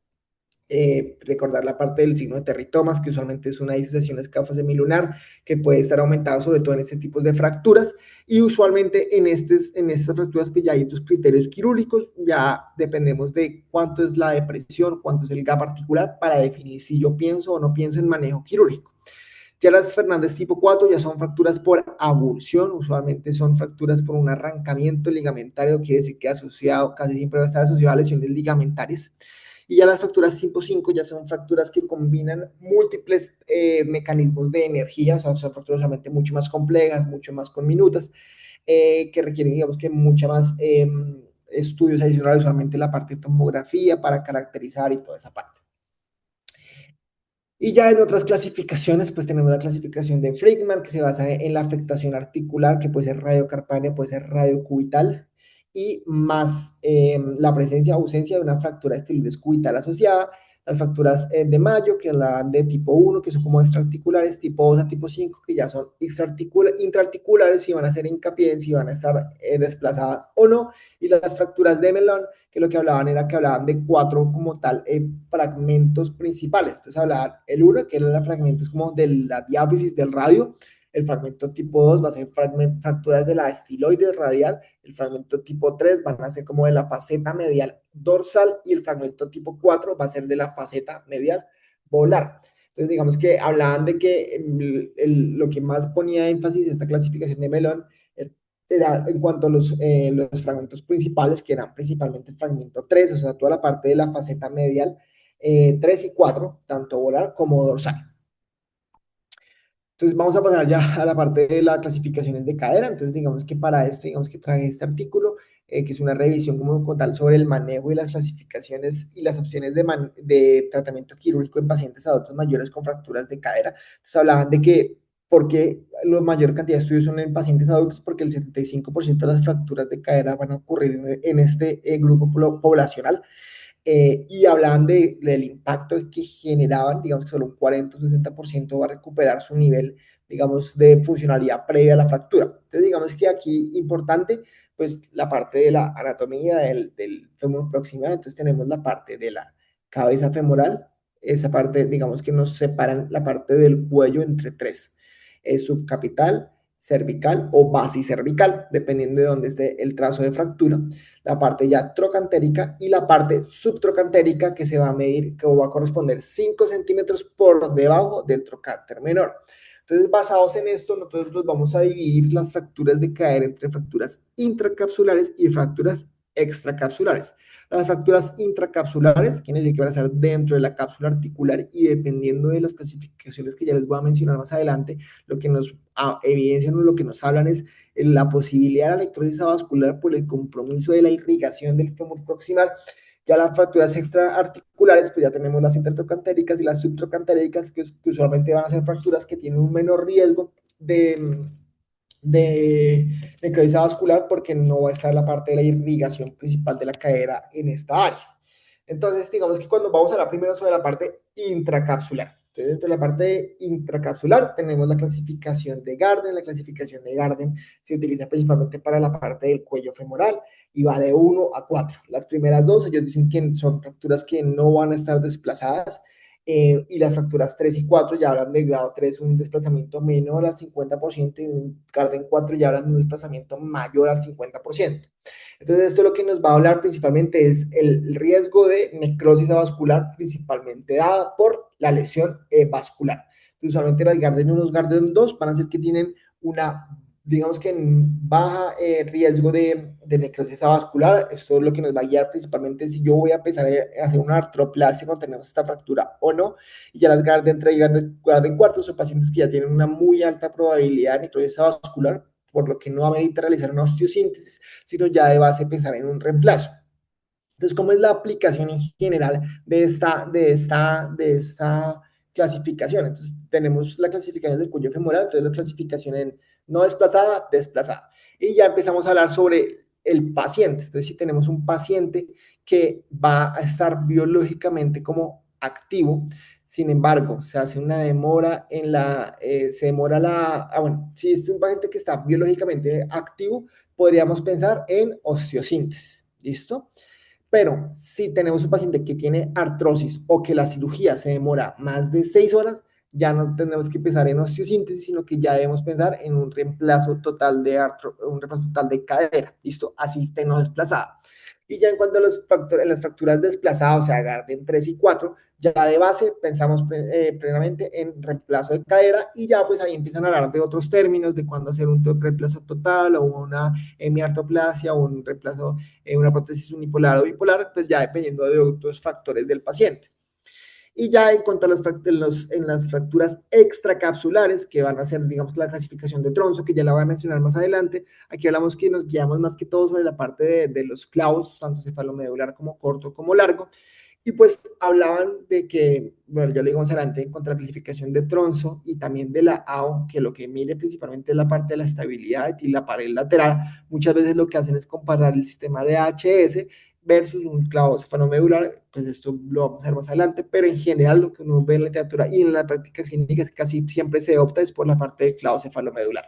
Recordar la parte del signo de territomas, que usualmente es una disociación escafo-semilunar, que puede estar aumentada sobre todo en este tipo de fracturas, y usualmente en estas fracturas pues ya hay otros criterios quirúrgicos, ya dependemos de cuánto es la depresión, cuánto es el gap articular, para definir si yo pienso o no pienso en manejo quirúrgico. Ya las Fernández tipo 4 ya son fracturas por avulsión, usualmente son fracturas por un arrancamiento ligamentario, quiere decir que casi siempre va a estar asociado a lesiones ligamentarias. Y ya las fracturas tipo 5 ya son fracturas que combinan múltiples mecanismos de energía, o sea, son fracturas realmente mucho más complejas, mucho más conminutas, que requieren, digamos que, mucha más estudios adicionales, usualmente la parte de tomografía para caracterizar y toda esa parte. Y ya en otras clasificaciones, pues tenemos la clasificación de Friedman, que se basa en la afectación articular, que puede ser radiocarpánea, puede ser radiocubital, y más la presencia o ausencia de una fractura estiloides cubital asociada. Las fracturas de Mayo, que la de tipo 1, que son como extraarticulares, tipo 2 a tipo 5, que ya son intraarticulares y van a hacer hincapié en si van a estar desplazadas o no. Y las fracturas de Melón, que lo que hablaban era que hablaban de 4 como tal fragmentos principales. Entonces hablaban el uno, que eran los fragmentos como de la diáfisis del radio, El fragmento tipo 2 va a ser fracturas de la estiloides radial. El fragmento tipo 3 van a ser como de la faceta medial dorsal y el fragmento tipo 4 va a ser de la faceta medial volar. Entonces, digamos que hablaban de que lo que más ponía énfasis esta clasificación de Melón era en cuanto a los fragmentos principales, que eran principalmente el fragmento 3, o sea, toda la parte de la faceta medial 3 y 4, tanto volar como dorsal. Entonces vamos a pasar ya a la parte de las clasificaciones de cadera. Entonces digamos que para esto, digamos que traje este artículo, que es una revisión como tal sobre el manejo y las clasificaciones y las opciones de tratamiento quirúrgico en pacientes adultos mayores con fracturas de cadera. Entonces hablaban de que, ¿por qué la mayor cantidad de estudios son en pacientes adultos? Porque el 75% de las fracturas de cadera van a ocurrir en este grupo poblacional. Y hablaban del impacto que generaban, digamos que solo un 40 o 60% va a recuperar su nivel, digamos, de funcionalidad previa a la fractura. Entonces, digamos que aquí importante, pues la parte de la anatomía del fémur proximal, entonces tenemos la parte de la cabeza femoral, esa parte, digamos que nos separan la parte del cuello entre tres, subcapital, cervical o basicervical, dependiendo de dónde esté el trazo de fractura, la parte ya trocantérica y la parte subtrocantérica que se va a medir, que va a corresponder 5 centímetros por debajo del trocánter menor. Entonces, basados en esto, nosotros los vamos a dividir las fracturas de cadera entre fracturas intracapsulares y fracturas extracapsulares. Las fracturas intracapsulares quiere decir que van a estar dentro de la cápsula articular y dependiendo de las clasificaciones que ya les voy a mencionar más adelante, lo que nos evidencian o lo que nos hablan es la posibilidad de la necrosis avascular por el compromiso de la irrigación del fémur proximal. Ya las fracturas extraarticulares, pues ya tenemos las intertrocantéricas y las subtrocantéricas, que usualmente van a ser fracturas que tienen un menor riesgo de necrosis vascular porque no va a estar la parte de la irrigación principal de la cadera en esta área. Entonces, digamos que cuando vamos a hablar primero sobre la parte intracapsular. Entonces, dentro de la parte intracapsular tenemos la clasificación de Garden. La clasificación de Garden se utiliza principalmente para la parte del cuello femoral y va de 1 a 4. Las primeras dos, ellos dicen que son fracturas que no van a estar desplazadas, y las fracturas 3 y 4 ya hablan de grado 3, un desplazamiento menor al 50%, y en Garden 4 ya hablan de un desplazamiento mayor al 50%. Entonces, esto lo que nos va a hablar principalmente es el riesgo de necrosis avascular, principalmente dada por la lesión vascular. Entonces, usualmente las Garden 1 y Garden 2 van a ser que tienen una, digamos que en baja riesgo de necrosis avascular. Esto es lo que nos va a guiar principalmente si yo voy a empezar a hacer una artroplastia cuando tenemos esta fractura o no. Y ya las Garden 3 y Garden 4 son pacientes que ya tienen una muy alta probabilidad de necrosis avascular, por lo que no amerita realizar una osteosíntesis, sino ya de base pensar en un reemplazo. Entonces, ¿cómo es la aplicación en general de esta clasificación? Entonces, tenemos la clasificación del cuello femoral, entonces la clasificación en no desplazada, desplazada. Y ya empezamos a hablar sobre el paciente. Entonces, si tenemos un paciente que va a estar biológicamente como activo, sin embargo, se hace una demora se demora bueno, si es un paciente que está biológicamente activo, podríamos pensar en osteosíntesis, ¿listo? Pero si tenemos un paciente que tiene artrosis o que la cirugía se demora más de 6 horas, ya no tenemos que pensar en osteosíntesis, sino que ya debemos pensar en un reemplazo total un reemplazo total de cadera, ¿listo? Así esté no desplazada. Y ya en cuanto a en las fracturas desplazadas, o sea, Garden 3 y 4, ya de base pensamos plenamente en reemplazo de cadera y ya pues ahí empiezan a hablar de otros términos, de cuándo hacer un reemplazo total o una hemiartoplasia o un reemplazo, una prótesis unipolar o bipolar, pues ya dependiendo de otros factores del paciente. Y ya en cuanto a las fracturas extracapsulares, que van a ser, digamos, la clasificación de Tronzo, que ya la voy a mencionar más adelante, aquí hablamos que nos guiamos más que todo sobre la parte de los clavos, tanto cefalomedular como corto como largo, y pues hablaban de que, bueno, ya lo digo más adelante, en cuanto a la clasificación de Tronzo y también de la AO, que lo que mide principalmente es la parte de la estabilidad y la pared lateral, muchas veces lo que hacen es comparar el sistema de AHS versus un clavo cefalomedular, pues esto lo vamos a ver más adelante, pero en general lo que uno ve en la literatura y en la práctica clínica es que casi siempre se opta es por la parte del clavo cefalomedular.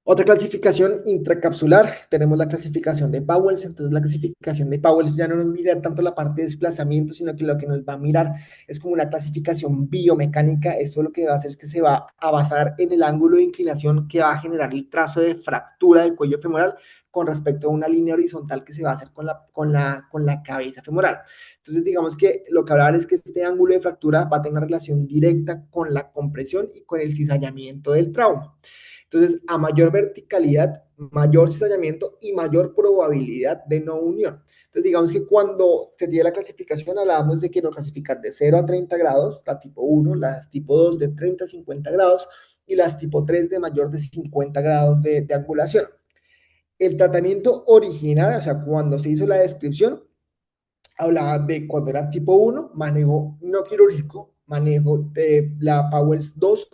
Otra clasificación intracapsular, tenemos la clasificación de Powells. Entonces la clasificación de Powells ya no nos mira tanto la parte de desplazamiento, sino que lo que nos va a mirar es como una clasificación biomecánica. Esto lo que va a hacer es que se va a basar en el ángulo de inclinación que va a generar el trazo de fractura del cuello femoral con respecto a una línea horizontal que se va a hacer con la cabeza femoral. Entonces digamos que lo que hablar es que este ángulo de fractura va a tener una relación directa con la compresión y con el cizallamiento del trauma. Entonces, a mayor verticalidad, mayor cizallamiento y mayor probabilidad de no unión. Entonces, digamos que cuando se tiene la clasificación, hablábamos de que nos clasifican de 0 a 30 grados, la tipo 1, las tipo 2 de 30 a 50 grados y las tipo 3 de mayor de 50 grados de angulación. El tratamiento original, o sea, cuando se hizo la descripción, hablaba de cuando era tipo 1, manejo no quirúrgico, manejo de la Powells 2,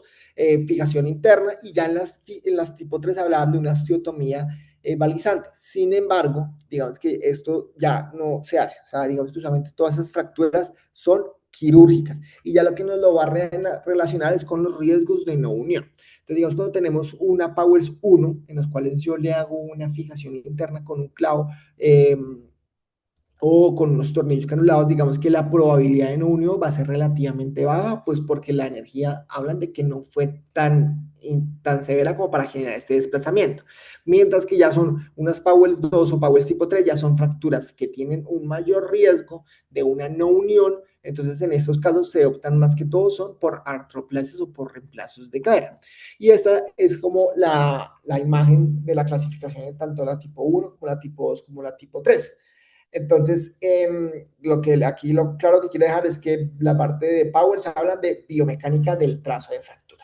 fijación interna, y ya en las tipo 3 hablaban de una osteotomía balizante. Sin embargo, digamos que esto ya no se hace, o sea, digamos que usualmente todas esas fracturas son quirúrgicas, y ya lo que nos lo va a relacionar es con los riesgos de no unión. Entonces, digamos, cuando tenemos una Powells 1, en los cuales yo le hago una fijación interna con un clavo, o con unos tornillos canulados, digamos que la probabilidad de no unión va a ser relativamente baja, pues porque la energía hablan de que no fue tan severa como para generar este desplazamiento. Mientras que ya son unas Powells 2 o Powells tipo 3, ya son fracturas que tienen un mayor riesgo de una no unión. Entonces, en estos casos se optan más que todo son por artroplasias o por reemplazos de cadera. Y esta es como la imagen de la clasificación de tanto la tipo 1 como la tipo 2 como la tipo 3. Entonces, lo que aquí lo claro que quiero dejar es que la parte de Powers habla de biomecánica del trazo de fractura.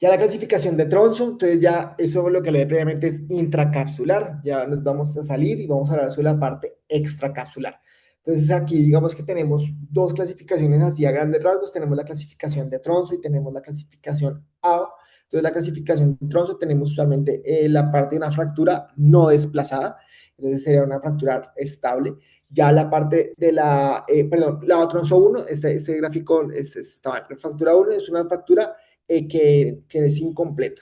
Ya la clasificación de Tronzo, entonces ya eso lo que leí previamente es intracapsular, ya nos vamos a salir y vamos a hablar sobre la parte extracapsular. Entonces aquí digamos que tenemos dos clasificaciones así a grandes rasgos, tenemos la clasificación de Tronzo y tenemos la clasificación A. Entonces la clasificación de Tronzo tenemos usualmente la parte de una fractura no desplazada, entonces sería una fractura estable. Ya la parte de perdón, la Tronzo 1, este gráfico, la fractura 1 es una fractura que es incompleto.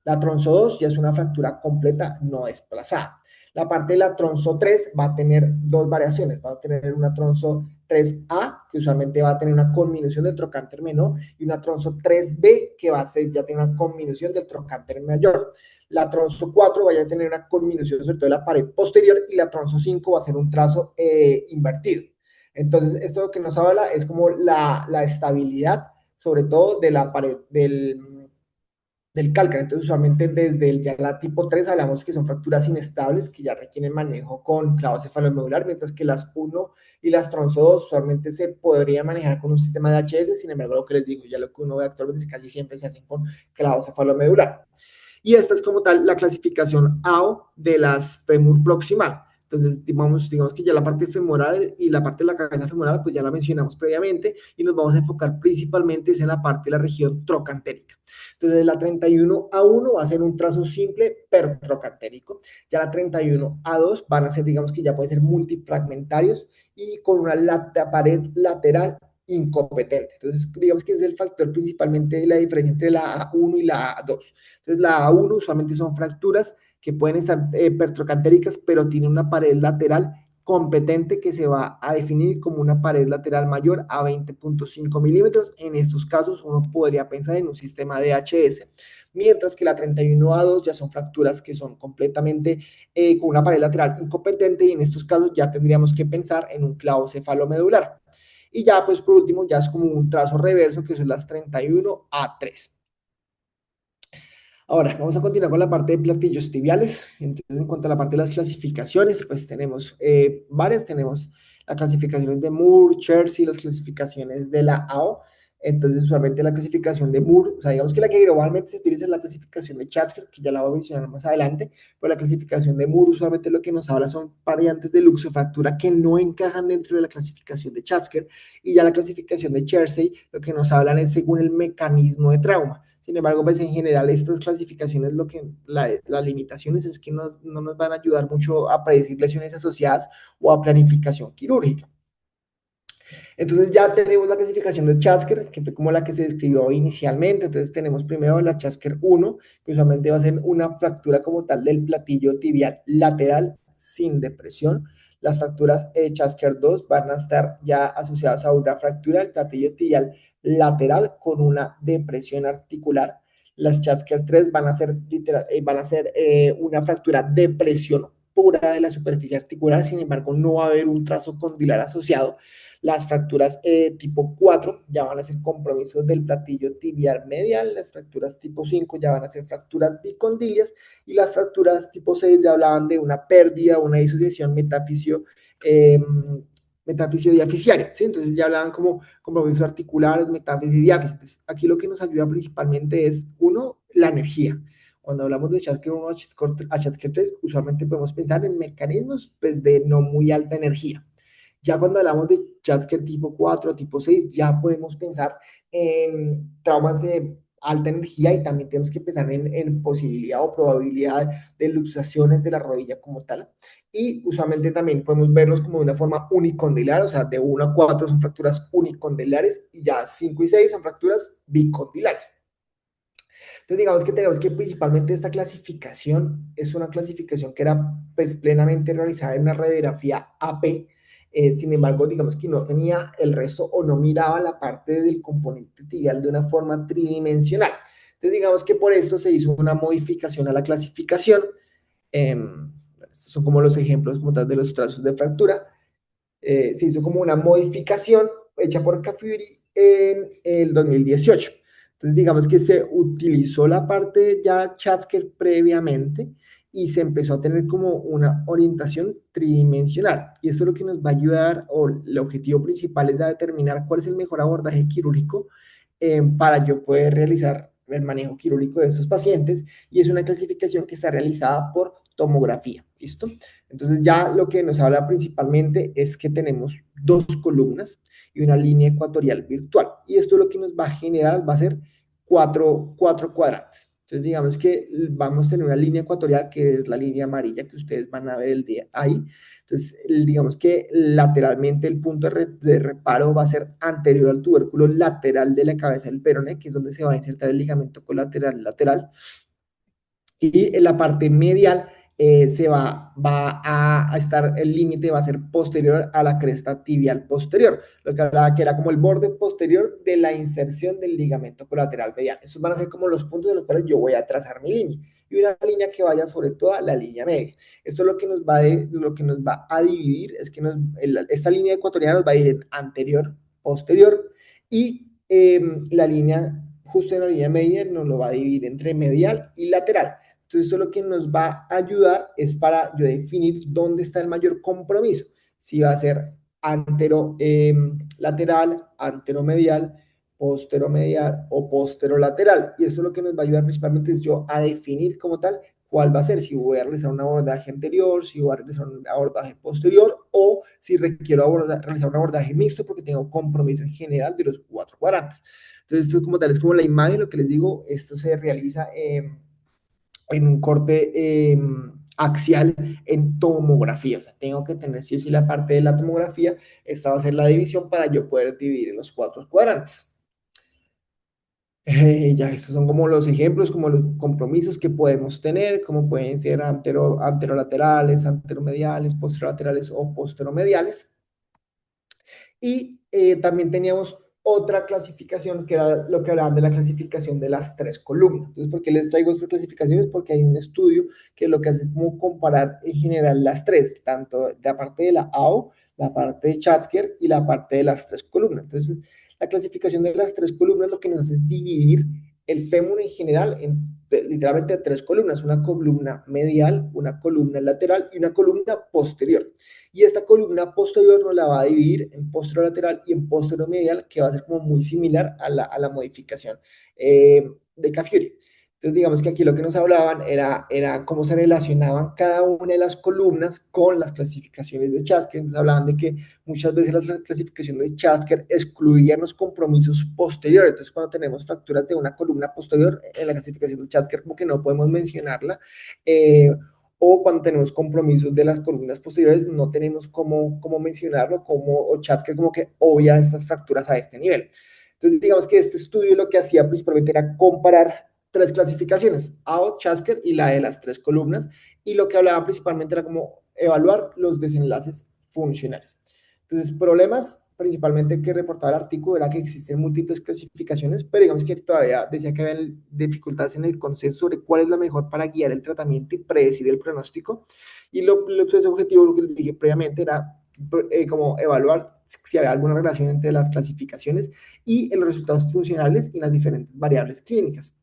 La tronzo 2 ya es una fractura completa no desplazada. La parte de la tronzo 3 va a tener dos variaciones. Va a tener una tronzo 3A, que usualmente va a tener una conminución del trocánter menor, y una tronzo 3B, que va a ser, ya tener una conminución del trocánter mayor. La tronzo 4 va a tener una conminución sobre todo de la pared posterior, y la tronzo 5 va a ser un trazo invertido. Entonces, esto que nos habla es como la estabilidad sobre todo de la pared del cálcar. Entonces, usualmente desde ya la tipo 3 hablamos que son fracturas inestables que ya requieren manejo con clavo cefalomedular, mientras que las 1 y las tronzo 2 usualmente se podría manejar con un sistema de HS. Sin embargo, lo que les digo, ya lo que uno ve actualmente casi siempre se hacen con clavo cefalomedular. Y esta es como tal la clasificación AO de las fémur proximal. Entonces, digamos que ya la parte femoral y la parte de la cabeza femoral, pues ya la mencionamos previamente y nos vamos a enfocar principalmente en la parte de la región trocantérica. Entonces, la 31A1 va a ser un trazo simple pertrocantérico. Ya la 31A2 van a ser, digamos que ya pueden ser multifragmentarios y con una pared lateral incompetente. Entonces, digamos que es el factor principalmente de la diferencia entre la A1 y la A2. Entonces, la A1 usualmente son fracturas que pueden estar pertrocantéricas, pero tiene una pared lateral competente que se va a definir como una pared lateral mayor a 20.5 milímetros. En estos casos, uno podría pensar en un sistema de HS, mientras que la 31A2 ya son fracturas que son completamente con una pared lateral incompetente, y en estos casos ya tendríamos que pensar en un clavo cefalomedular. Y ya, pues por último, ya es como un trazo reverso, que son las 31A3. Ahora, vamos a continuar con la parte de platillos tibiales. Entonces, en cuanto a la parte de las clasificaciones, pues tenemos varias. Tenemos las clasificaciones de Moore, Chersey, las clasificaciones de la AO. Entonces, usualmente la clasificación de Moore, o sea, digamos que la que globalmente se utiliza es la clasificación de Schatzker, que ya la voy a mencionar más adelante, pero la clasificación de Moore usualmente lo que nos habla son variantes de luxofractura que no encajan dentro de la clasificación de Schatzker, y ya la clasificación de Chersey lo que nos hablan es según el mecanismo de trauma. Sin embargo, pues en general estas clasificaciones, las limitaciones es que no nos van a ayudar mucho a predecir lesiones asociadas o a planificación quirúrgica. Entonces ya tenemos la clasificación de Chasker, que fue como la que se describió inicialmente. Entonces tenemos primero la Chasker 1, que usualmente va a ser una fractura como tal del platillo tibial lateral sin depresión. Las fracturas Chasker 2 van a estar ya asociadas a una fractura del platillo tibial lateral con una depresión articular. Las Chasker 3 van a ser una fractura de presión pura de la superficie articular, sin embargo no va a haber un trazo condilar asociado. Las fracturas tipo 4 ya van a ser compromisos del platillo tibial medial, las fracturas tipo 5 ya van a ser fracturas bicondilias y las fracturas tipo 6 ya hablaban de una pérdida, una disociación metafisio, eh, metafisio-diaficiaria, ¿sí? Entonces ya hablaban como compromisos articulares, metáfisis y diáfisis. Entonces, aquí lo que nos ayuda principalmente es, uno, la energía. Cuando hablamos de Chasker 1 a Chasker 3, usualmente podemos pensar en mecanismos pues, de no muy alta energía. Ya cuando hablamos de Chasker tipo 4, tipo 6, ya podemos pensar en traumas de alta energía y también tenemos que pensar en posibilidad o probabilidad de luxaciones de la rodilla como tal. Y usualmente también podemos verlos como de una forma unicondilar, o sea, de 1 a 4 son fracturas unicondiliares y ya 5 y 6 son fracturas bicondilares. Entonces, digamos que tenemos que principalmente esta clasificación es una clasificación que era pues plenamente realizada en una radiografía AP. Sin embargo, digamos que no tenía el resto o no miraba la parte del componente tibial de una forma tridimensional. Entonces, digamos que por esto se hizo una modificación a la clasificación. Eh, Estos son como los ejemplos como tal de los trazos de fractura. Se hizo como una modificación hecha por Cafuri en el 2018. Entonces, digamos que se utilizó la parte ya Chatzker previamente y se empezó a tener como una orientación tridimensional. Y esto es lo que nos va a ayudar, o el objetivo principal es a determinar cuál es el mejor abordaje quirúrgico para yo poder realizar el manejo quirúrgico de esos pacientes. Y es una clasificación que está realizada por tomografía. ¿Listo? Entonces ya lo que nos habla principalmente es que tenemos dos columnas y una línea ecuatorial virtual. Y esto lo que nos va a generar va a ser cuatro cuadrantes. Entonces digamos que vamos a tener una línea ecuatorial que es la línea amarilla que ustedes van a ver el día ahí. Entonces digamos que lateralmente el punto de reparo va a ser anterior al tubérculo lateral de la cabeza del peroné, que es donde se va a insertar el ligamento colateral lateral. Y en la parte medial va a estar, el límite va a ser posterior a la cresta tibial posterior, lo que hablaba que era como el borde posterior de la inserción del ligamento colateral medial. Esos van a ser como los puntos en los cuales yo voy a trazar mi línea. Y una línea que vaya sobre toda la línea media. Esto es lo que nos va, lo que nos va a dividir, es que esta línea ecuatoriana nos va a ir en anterior, posterior, y la línea, justo en la línea media, nos lo va a dividir entre medial y lateral. Entonces, esto lo que nos va a ayudar es para yo definir dónde está el mayor compromiso. Si va a ser antero lateral, anteromedial, posteromedial o posterolateral. Y eso lo que nos va a ayudar principalmente es yo a definir como tal cuál va a ser, si voy a realizar un abordaje anterior, si voy a realizar un abordaje posterior o si requiero realizar un abordaje mixto porque tengo compromiso en general de los cuatro cuadrantes. Entonces, esto como tal es como la imagen, lo que les digo, esto se realiza en un corte axial en tomografía. O sea, tengo que tener sí o sí la parte de la tomografía. Esta va a ser la división para yo poder dividir en los cuatro cuadrantes. Ya, estos son como los ejemplos, como los compromisos que podemos tener, como pueden ser anterolaterales, anteromediales, posterolaterales o posteromediales. Y también teníamos otra clasificación que era lo que hablaban de la clasificación de las tres columnas. Entonces, ¿por qué les traigo estas clasificaciones? Porque hay un estudio que lo que hace es como comparar en general las tres, tanto la parte de la AO, la parte de Chatzker y la parte de las tres columnas. Entonces, la clasificación de las tres columnas lo que nos hace es dividir el fémur en general en literalmente tres columnas, una columna medial, una columna lateral y una columna posterior. Y esta columna posterior nos la va a dividir en posterolateral y en posteromedial, que va a ser como muy similar a la modificación de Caffiori. Entonces, digamos que aquí lo que nos hablaban era cómo se relacionaban cada una de las columnas con las clasificaciones de Chasker. Entonces, hablaban de que muchas veces las clasificaciones de Chasker excluían los compromisos posteriores. Entonces, cuando tenemos fracturas de una columna posterior en la clasificación de Chasker, como que no podemos mencionarla. o cuando tenemos compromisos de las columnas posteriores, no tenemos cómo mencionarlo, o Chasker como que obvia estas fracturas a este nivel. Entonces, digamos que este estudio lo que hacía principalmente era comparar tres clasificaciones, AO, Chasker y la de las tres columnas, y lo que hablaba principalmente era como evaluar los desenlaces funcionales. Entonces, problemas principalmente que reportaba el artículo era que existen múltiples clasificaciones, pero digamos que todavía decía que había dificultades en el consenso sobre cuál es la mejor para guiar el tratamiento y predecir el pronóstico. Y ese objetivo, lo que les dije previamente, era como evaluar si había alguna relación entre las clasificaciones y los resultados funcionales y las diferentes variables clínicas.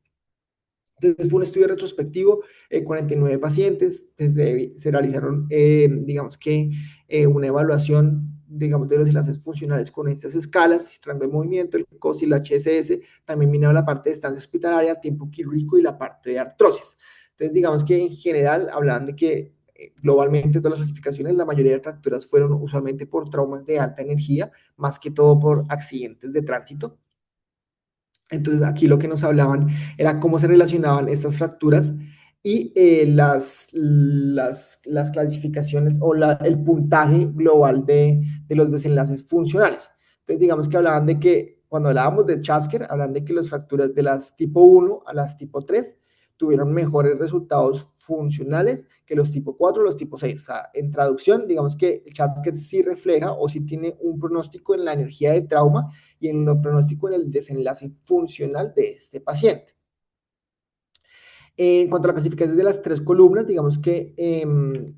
Entonces fue un estudio retrospectivo, 49 pacientes, se realizaron, digamos que, una evaluación, digamos, de los enlaces funcionales con estas escalas, rango de movimiento, el COS y el HSS, también miraba la parte de estancia hospitalaria, tiempo quirúrgico y la parte de artrosis. Entonces, digamos que en general hablaban de que globalmente todas las clasificaciones, la mayoría de fracturas fueron usualmente por traumas de alta energía, más que todo por accidentes de tránsito. Entonces aquí lo que nos hablaban era cómo se relacionaban estas fracturas y las clasificaciones o el puntaje global de los desenlaces funcionales. Entonces digamos que hablaban de que cuando hablábamos de Chasker, hablan de que las fracturas de las tipo 1 a las tipo 3 tuvieron mejores resultados funcionales que los tipo 4 o los tipo 6. O sea, en traducción, digamos que el Chasker sí refleja o sí tiene un pronóstico en la energía del trauma y en lo pronóstico en el desenlace funcional de este paciente. En cuanto a la clasificación de las tres columnas, digamos que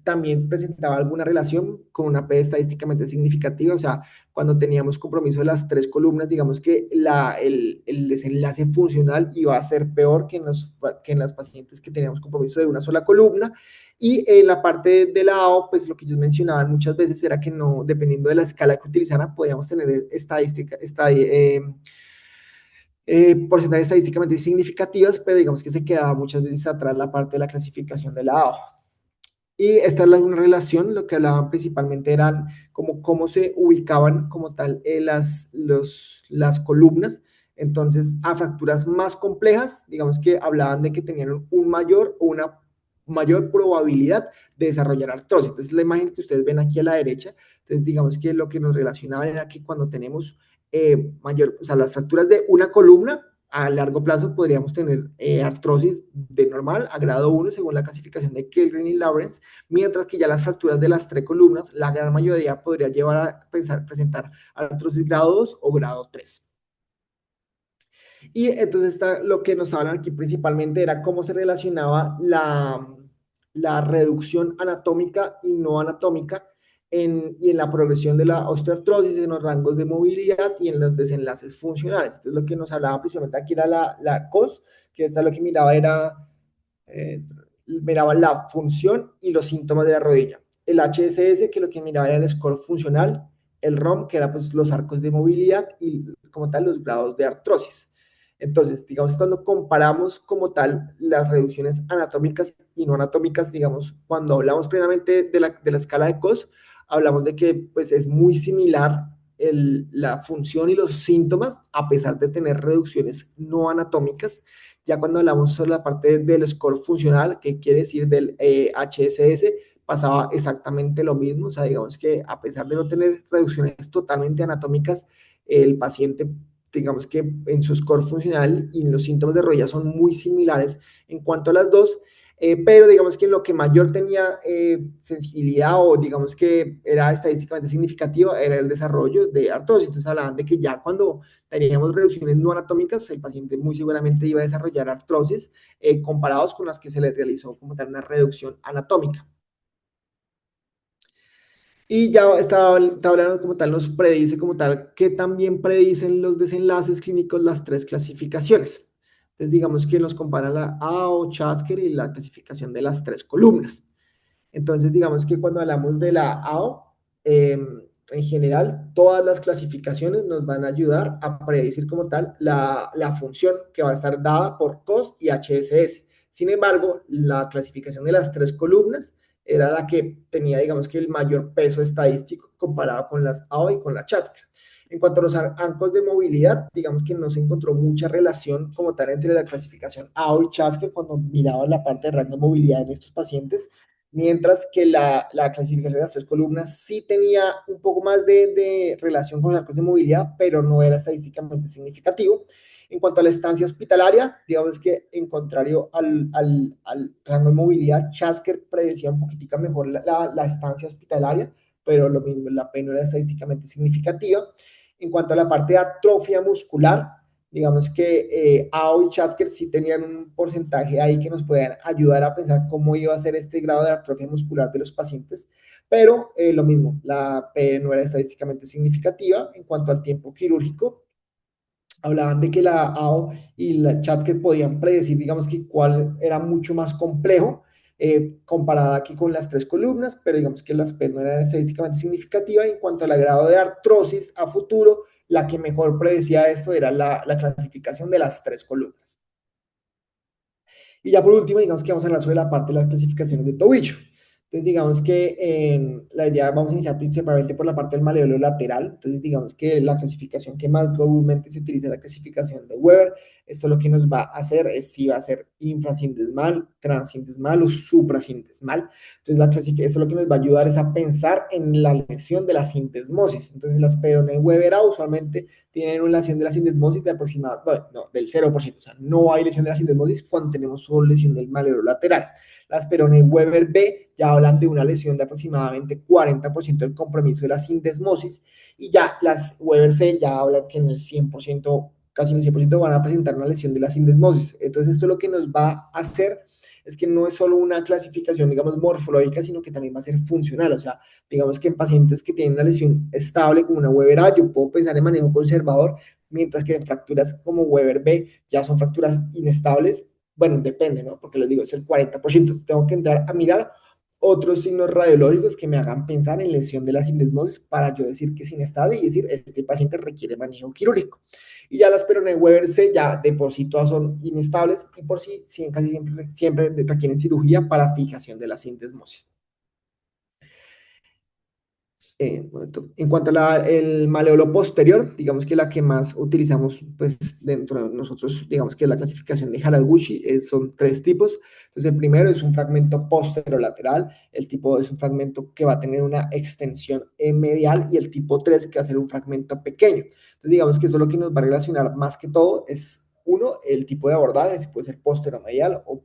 también presentaba alguna relación con una P estadísticamente significativa, o sea, cuando teníamos compromiso de las tres columnas, digamos que el desenlace funcional iba a ser peor que en las pacientes que teníamos compromiso de una sola columna. Y en la parte de la AO, pues lo que ellos mencionaban muchas veces era que no, dependiendo de la escala que utilizaran, podíamos tener porcentajes estadísticamente significativas, pero digamos que se quedaba muchas veces atrás la parte de la clasificación de la AO. Y esta es una relación, lo que hablaban principalmente eran como cómo se ubicaban como tal las columnas. Entonces, a fracturas más complejas, digamos que hablaban de que tenían una mayor probabilidad de desarrollar artrosis. Entonces, la imagen que ustedes ven aquí a la derecha, entonces digamos que lo que nos relacionaban era que cuando tenemos o sea, las fracturas de una columna, a largo plazo podríamos tener artrosis de normal a grado 1 según la clasificación de Kellgren y Lawrence, mientras que ya las fracturas de las tres columnas, la gran mayoría podría llevar a presentar artrosis grado 2 o grado 3. Y entonces lo que nos hablan aquí principalmente era cómo se relacionaba la reducción anatómica y no anatómica y en la progresión de la osteoartrosis, en los rangos de movilidad y en los desenlaces funcionales. Entonces lo que nos hablaba principalmente aquí era la COS, que esta lo que eh, miraba la función y los síntomas de la rodilla. El HSS, que lo que miraba era el score funcional, el ROM, que era pues los arcos de movilidad y como tal los grados de artrosis. Entonces, digamos que cuando comparamos como tal las reducciones anatómicas y no anatómicas, digamos, cuando hablamos plenamente de la escala de COS, hablamos de que pues es muy similar la función y los síntomas a pesar de tener reducciones no anatómicas. Ya cuando hablamos sobre la parte del score funcional, que quiere decir del HSS, pasaba exactamente lo mismo. O sea, digamos que a pesar de no tener reducciones totalmente anatómicas, el paciente, digamos que en su score funcional y en los síntomas de rodilla son muy similares en cuanto a las dos, pero digamos que en lo que mayor tenía sensibilidad o digamos que era estadísticamente significativo era el desarrollo de artrosis. Entonces hablaban de que ya cuando teníamos reducciones no anatómicas, el paciente muy seguramente iba a desarrollar artrosis comparados con las que se le realizó como tal una reducción anatómica. Y ya estaba hablando como tal, nos predice como tal que también predicen los desenlaces clínicos las tres clasificaciones. Entonces, digamos que nos compara la AO, Chasker y la clasificación de las tres columnas. Entonces, digamos que cuando hablamos de la AO, en general, todas las clasificaciones nos van a ayudar a predecir como tal la función que va a estar dada por COS y HSS. Sin embargo, la clasificación de las tres columnas era la que tenía, digamos que el mayor peso estadístico comparado con las AO y con la Chasker. En cuanto a los arcos de movilidad, digamos que no se encontró mucha relación como tal entre la clasificación AO y Chasker cuando miraba la parte de rango de movilidad en estos pacientes. mientras que la clasificación de las tres columnas sí tenía un poco más de relación con los arcos de movilidad, pero no era estadísticamente significativo. En cuanto a la estancia hospitalaria, digamos que en contrario al rango de movilidad, Chasker predecía un poquitico mejor la estancia hospitalaria, pero lo mismo, la P no era estadísticamente significativa. En cuanto a la parte de atrofia muscular, digamos que AO y Chasker sí tenían un porcentaje ahí que nos podían ayudar a pensar cómo iba a ser este grado de atrofia muscular de los pacientes, pero lo mismo, la P no era estadísticamente significativa. En cuanto al tiempo quirúrgico, hablaban de que la AO y la Chatker podían predecir, digamos que cuál era mucho más complejo comparada aquí con las tres columnas, pero digamos que las P no eran estadísticamente significativas. En cuanto al grado de artrosis a futuro, la que mejor predecía esto era la clasificación de las tres columnas. Y ya por último, digamos que vamos a hablar sobre la parte de las clasificaciones de tobillo. Entonces, digamos que la idea, vamos a iniciar principalmente por la parte del maleolo lateral. Entonces, digamos que la clasificación que más comúnmente se utiliza es la clasificación de Weber. Esto lo que nos va a hacer es si va a ser infrasindesmal, transindesmal o suprasindesmal. Entonces, esto lo que nos va a ayudar es a pensar en la lesión de la sindesmosis. Entonces, las peroné Weber A usualmente tienen una lesión de la sindesmosis de aproximadamente, bueno, no, del 0%, o sea, no hay lesión de la sindesmosis cuando tenemos solo lesión del maleo lateral. Las peroné Weber B ya hablan de una lesión de aproximadamente 40% del compromiso de la sindesmosis, y ya las Weber C ya hablan que en el 100%, casi en el 100% van a presentar una lesión de la sindesmosis. Entonces, esto lo que nos va a hacer es que no es solo una clasificación, digamos, morfológica, sino que también va a ser funcional. O sea, digamos que en pacientes que tienen una lesión estable como una Weber A, yo puedo pensar en manejo conservador, mientras que en fracturas como Weber B ya son fracturas inestables. Bueno, depende, ¿no? Porque les digo, es el 40%. Tengo que entrar a mirar otros signos radiológicos que me hagan pensar en lesión de la sindesmosis para yo decir que es inestable y decir, este paciente requiere manejo quirúrgico. Y ya las peroné Weber C ya de por sí todas son inestables y por sí casi siempre requieren cirugía para fijación de la sindesmosis. En cuanto al maleolo posterior, digamos que la que más utilizamos pues, dentro de nosotros, digamos que la clasificación de Haraguchi son tres tipos. Entonces, el primero es un fragmento posterolateral, el tipo 2 es un fragmento que va a tener una extensión medial y el tipo 3 que va a ser un fragmento pequeño. Entonces, digamos que eso lo que nos va a relacionar más que todo es, uno, el tipo de abordaje, si puede ser posteromedial o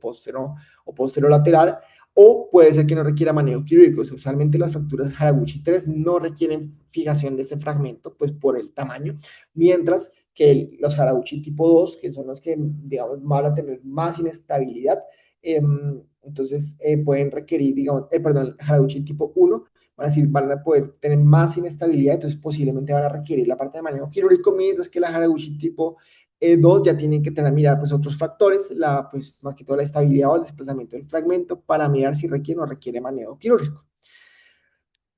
posterolateral, o puede ser que no requiera manejo quirúrgico. Usualmente las fracturas Haraguchi 3 no requieren fijación de este fragmento, pues por el tamaño, mientras que los Haraguchi tipo 2, que son los que, digamos, van a tener más inestabilidad, entonces pueden requerir, digamos, perdón, Haraguchi tipo 1, van a poder tener más inestabilidad, entonces posiblemente van a requerir la parte de manejo quirúrgico, mientras que la Haraguchi tipo 2 ya tienen que tener mirar pues otros factores, pues más que todo la estabilidad o el desplazamiento del fragmento para mirar si requiere o no requiere manejo quirúrgico.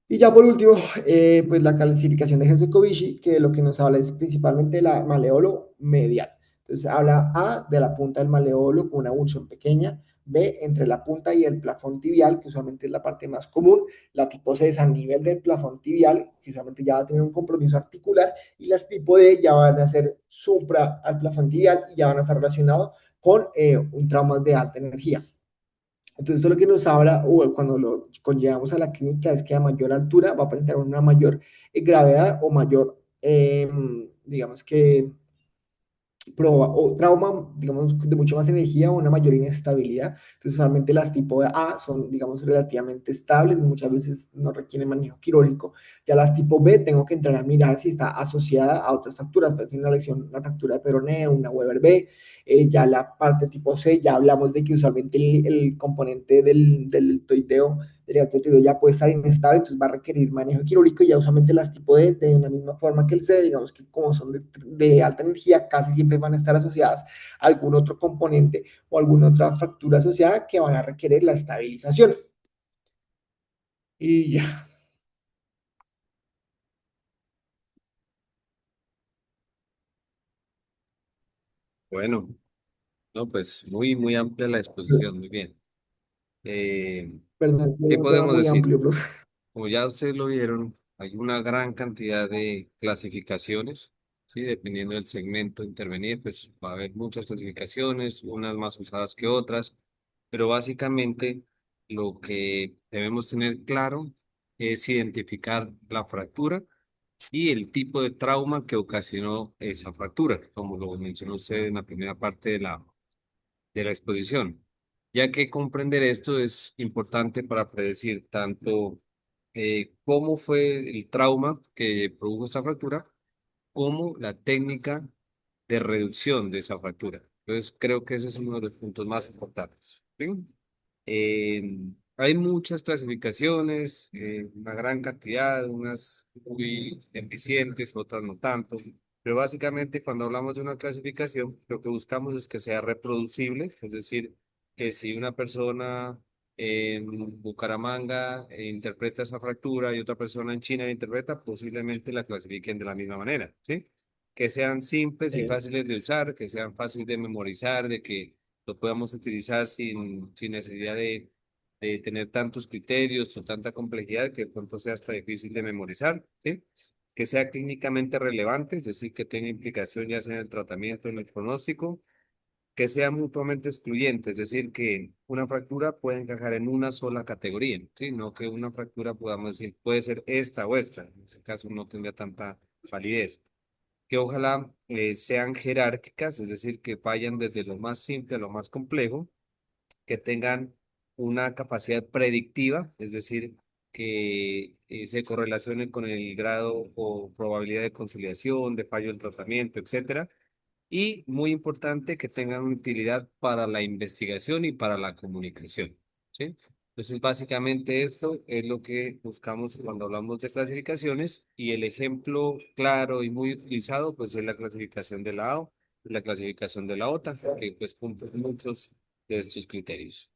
Y ya por último, pues la clasificación de Herzegovich, que lo que nos habla es principalmente la maleolo medial. Entonces habla A de la punta del maleolo con una avulsión pequeña, B entre la punta y el plafón tibial, que usualmente es la parte más común, la tipo C es a nivel del plafón tibial, que usualmente ya va a tener un compromiso articular, y las tipo D ya van a ser supra al plafón tibial y ya van a estar relacionados con un trauma de alta energía. Entonces, esto lo que nos habla, o cuando lo conllevamos a la clínica, es que a mayor altura va a presentar una mayor gravedad o mayor, digamos que o trauma, digamos, de mucha más energía o una mayor inestabilidad. Entonces, solamente las tipo A son, digamos, relativamente estables, muchas veces no requieren manejo quirúrgico. Ya las tipo B, tengo que entrar a mirar si está asociada a otras fracturas, puede ser una lesión, una fractura de peroné, una Weber B. Ya la parte tipo C, ya hablamos de que usualmente el componente del toiteo ya puede estar inestable, entonces va a requerir manejo quirúrgico. Y ya usualmente las tipo D, de la misma forma que el C, digamos que como son de alta energía, casi siempre van a estar asociadas a algún otro componente o alguna otra fractura asociada que van a requerir la estabilización. Y ya. Bueno, no, pues muy, muy amplia la exposición, muy bien. Eh, Perdón, es ¿Qué un tema podemos muy decir? amplio, bro. Como ya ustedes lo vieron, hay una gran cantidad de clasificaciones, ¿sí? Dependiendo del segmento a intervenir, pues va a haber muchas clasificaciones, unas más usadas que otras, pero básicamente lo que debemos tener claro es identificar la fractura y el tipo de trauma que ocasionó esa fractura, como lo mencionó usted en la primera parte de la exposición, ya que comprender esto es importante para predecir tanto cómo fue el trauma que produjo esta fractura, como la técnica de reducción de esa fractura. Entonces, creo que ese es uno de los puntos más importantes. ¿Sí? Hay muchas clasificaciones, una gran cantidad, unas muy eficientes, otras no tanto, pero básicamente cuando hablamos de una clasificación, lo que buscamos es que sea reproducible, es decir, que si una persona en Bucaramanga interpreta esa fractura y otra persona en China la interpreta, posiblemente la clasifiquen de la misma manera, ¿sí? Que sean simples y Sí. fáciles de usar, que sean fáciles de memorizar, de que lo podamos utilizar sin necesidad de tener tantos criterios o tanta complejidad que de pronto sea hasta difícil de memorizar, ¿sí? Que sea clínicamente relevante, es decir, que tenga implicación ya sea en el tratamiento, en el pronóstico, que sea mutuamente excluyente, es decir, que una fractura puede encajar en una sola categoría, ¿sí? No que una fractura podamos decir puede ser esta o esta, en ese caso no tendría tanta validez. Que ojalá sean jerárquicas, es decir, que vayan desde lo más simple a lo más complejo, que tengan una capacidad predictiva, es decir, que se correlacionen con el grado o probabilidad de conciliación, de fallo del tratamiento, etcétera. Y muy importante que tengan utilidad para la investigación y para la comunicación, ¿sí? Entonces, básicamente esto es lo que buscamos cuando hablamos de clasificaciones y el ejemplo claro y muy utilizado, pues es la clasificación de la AO, la clasificación de la OTA, que pues cumple muchos de estos criterios.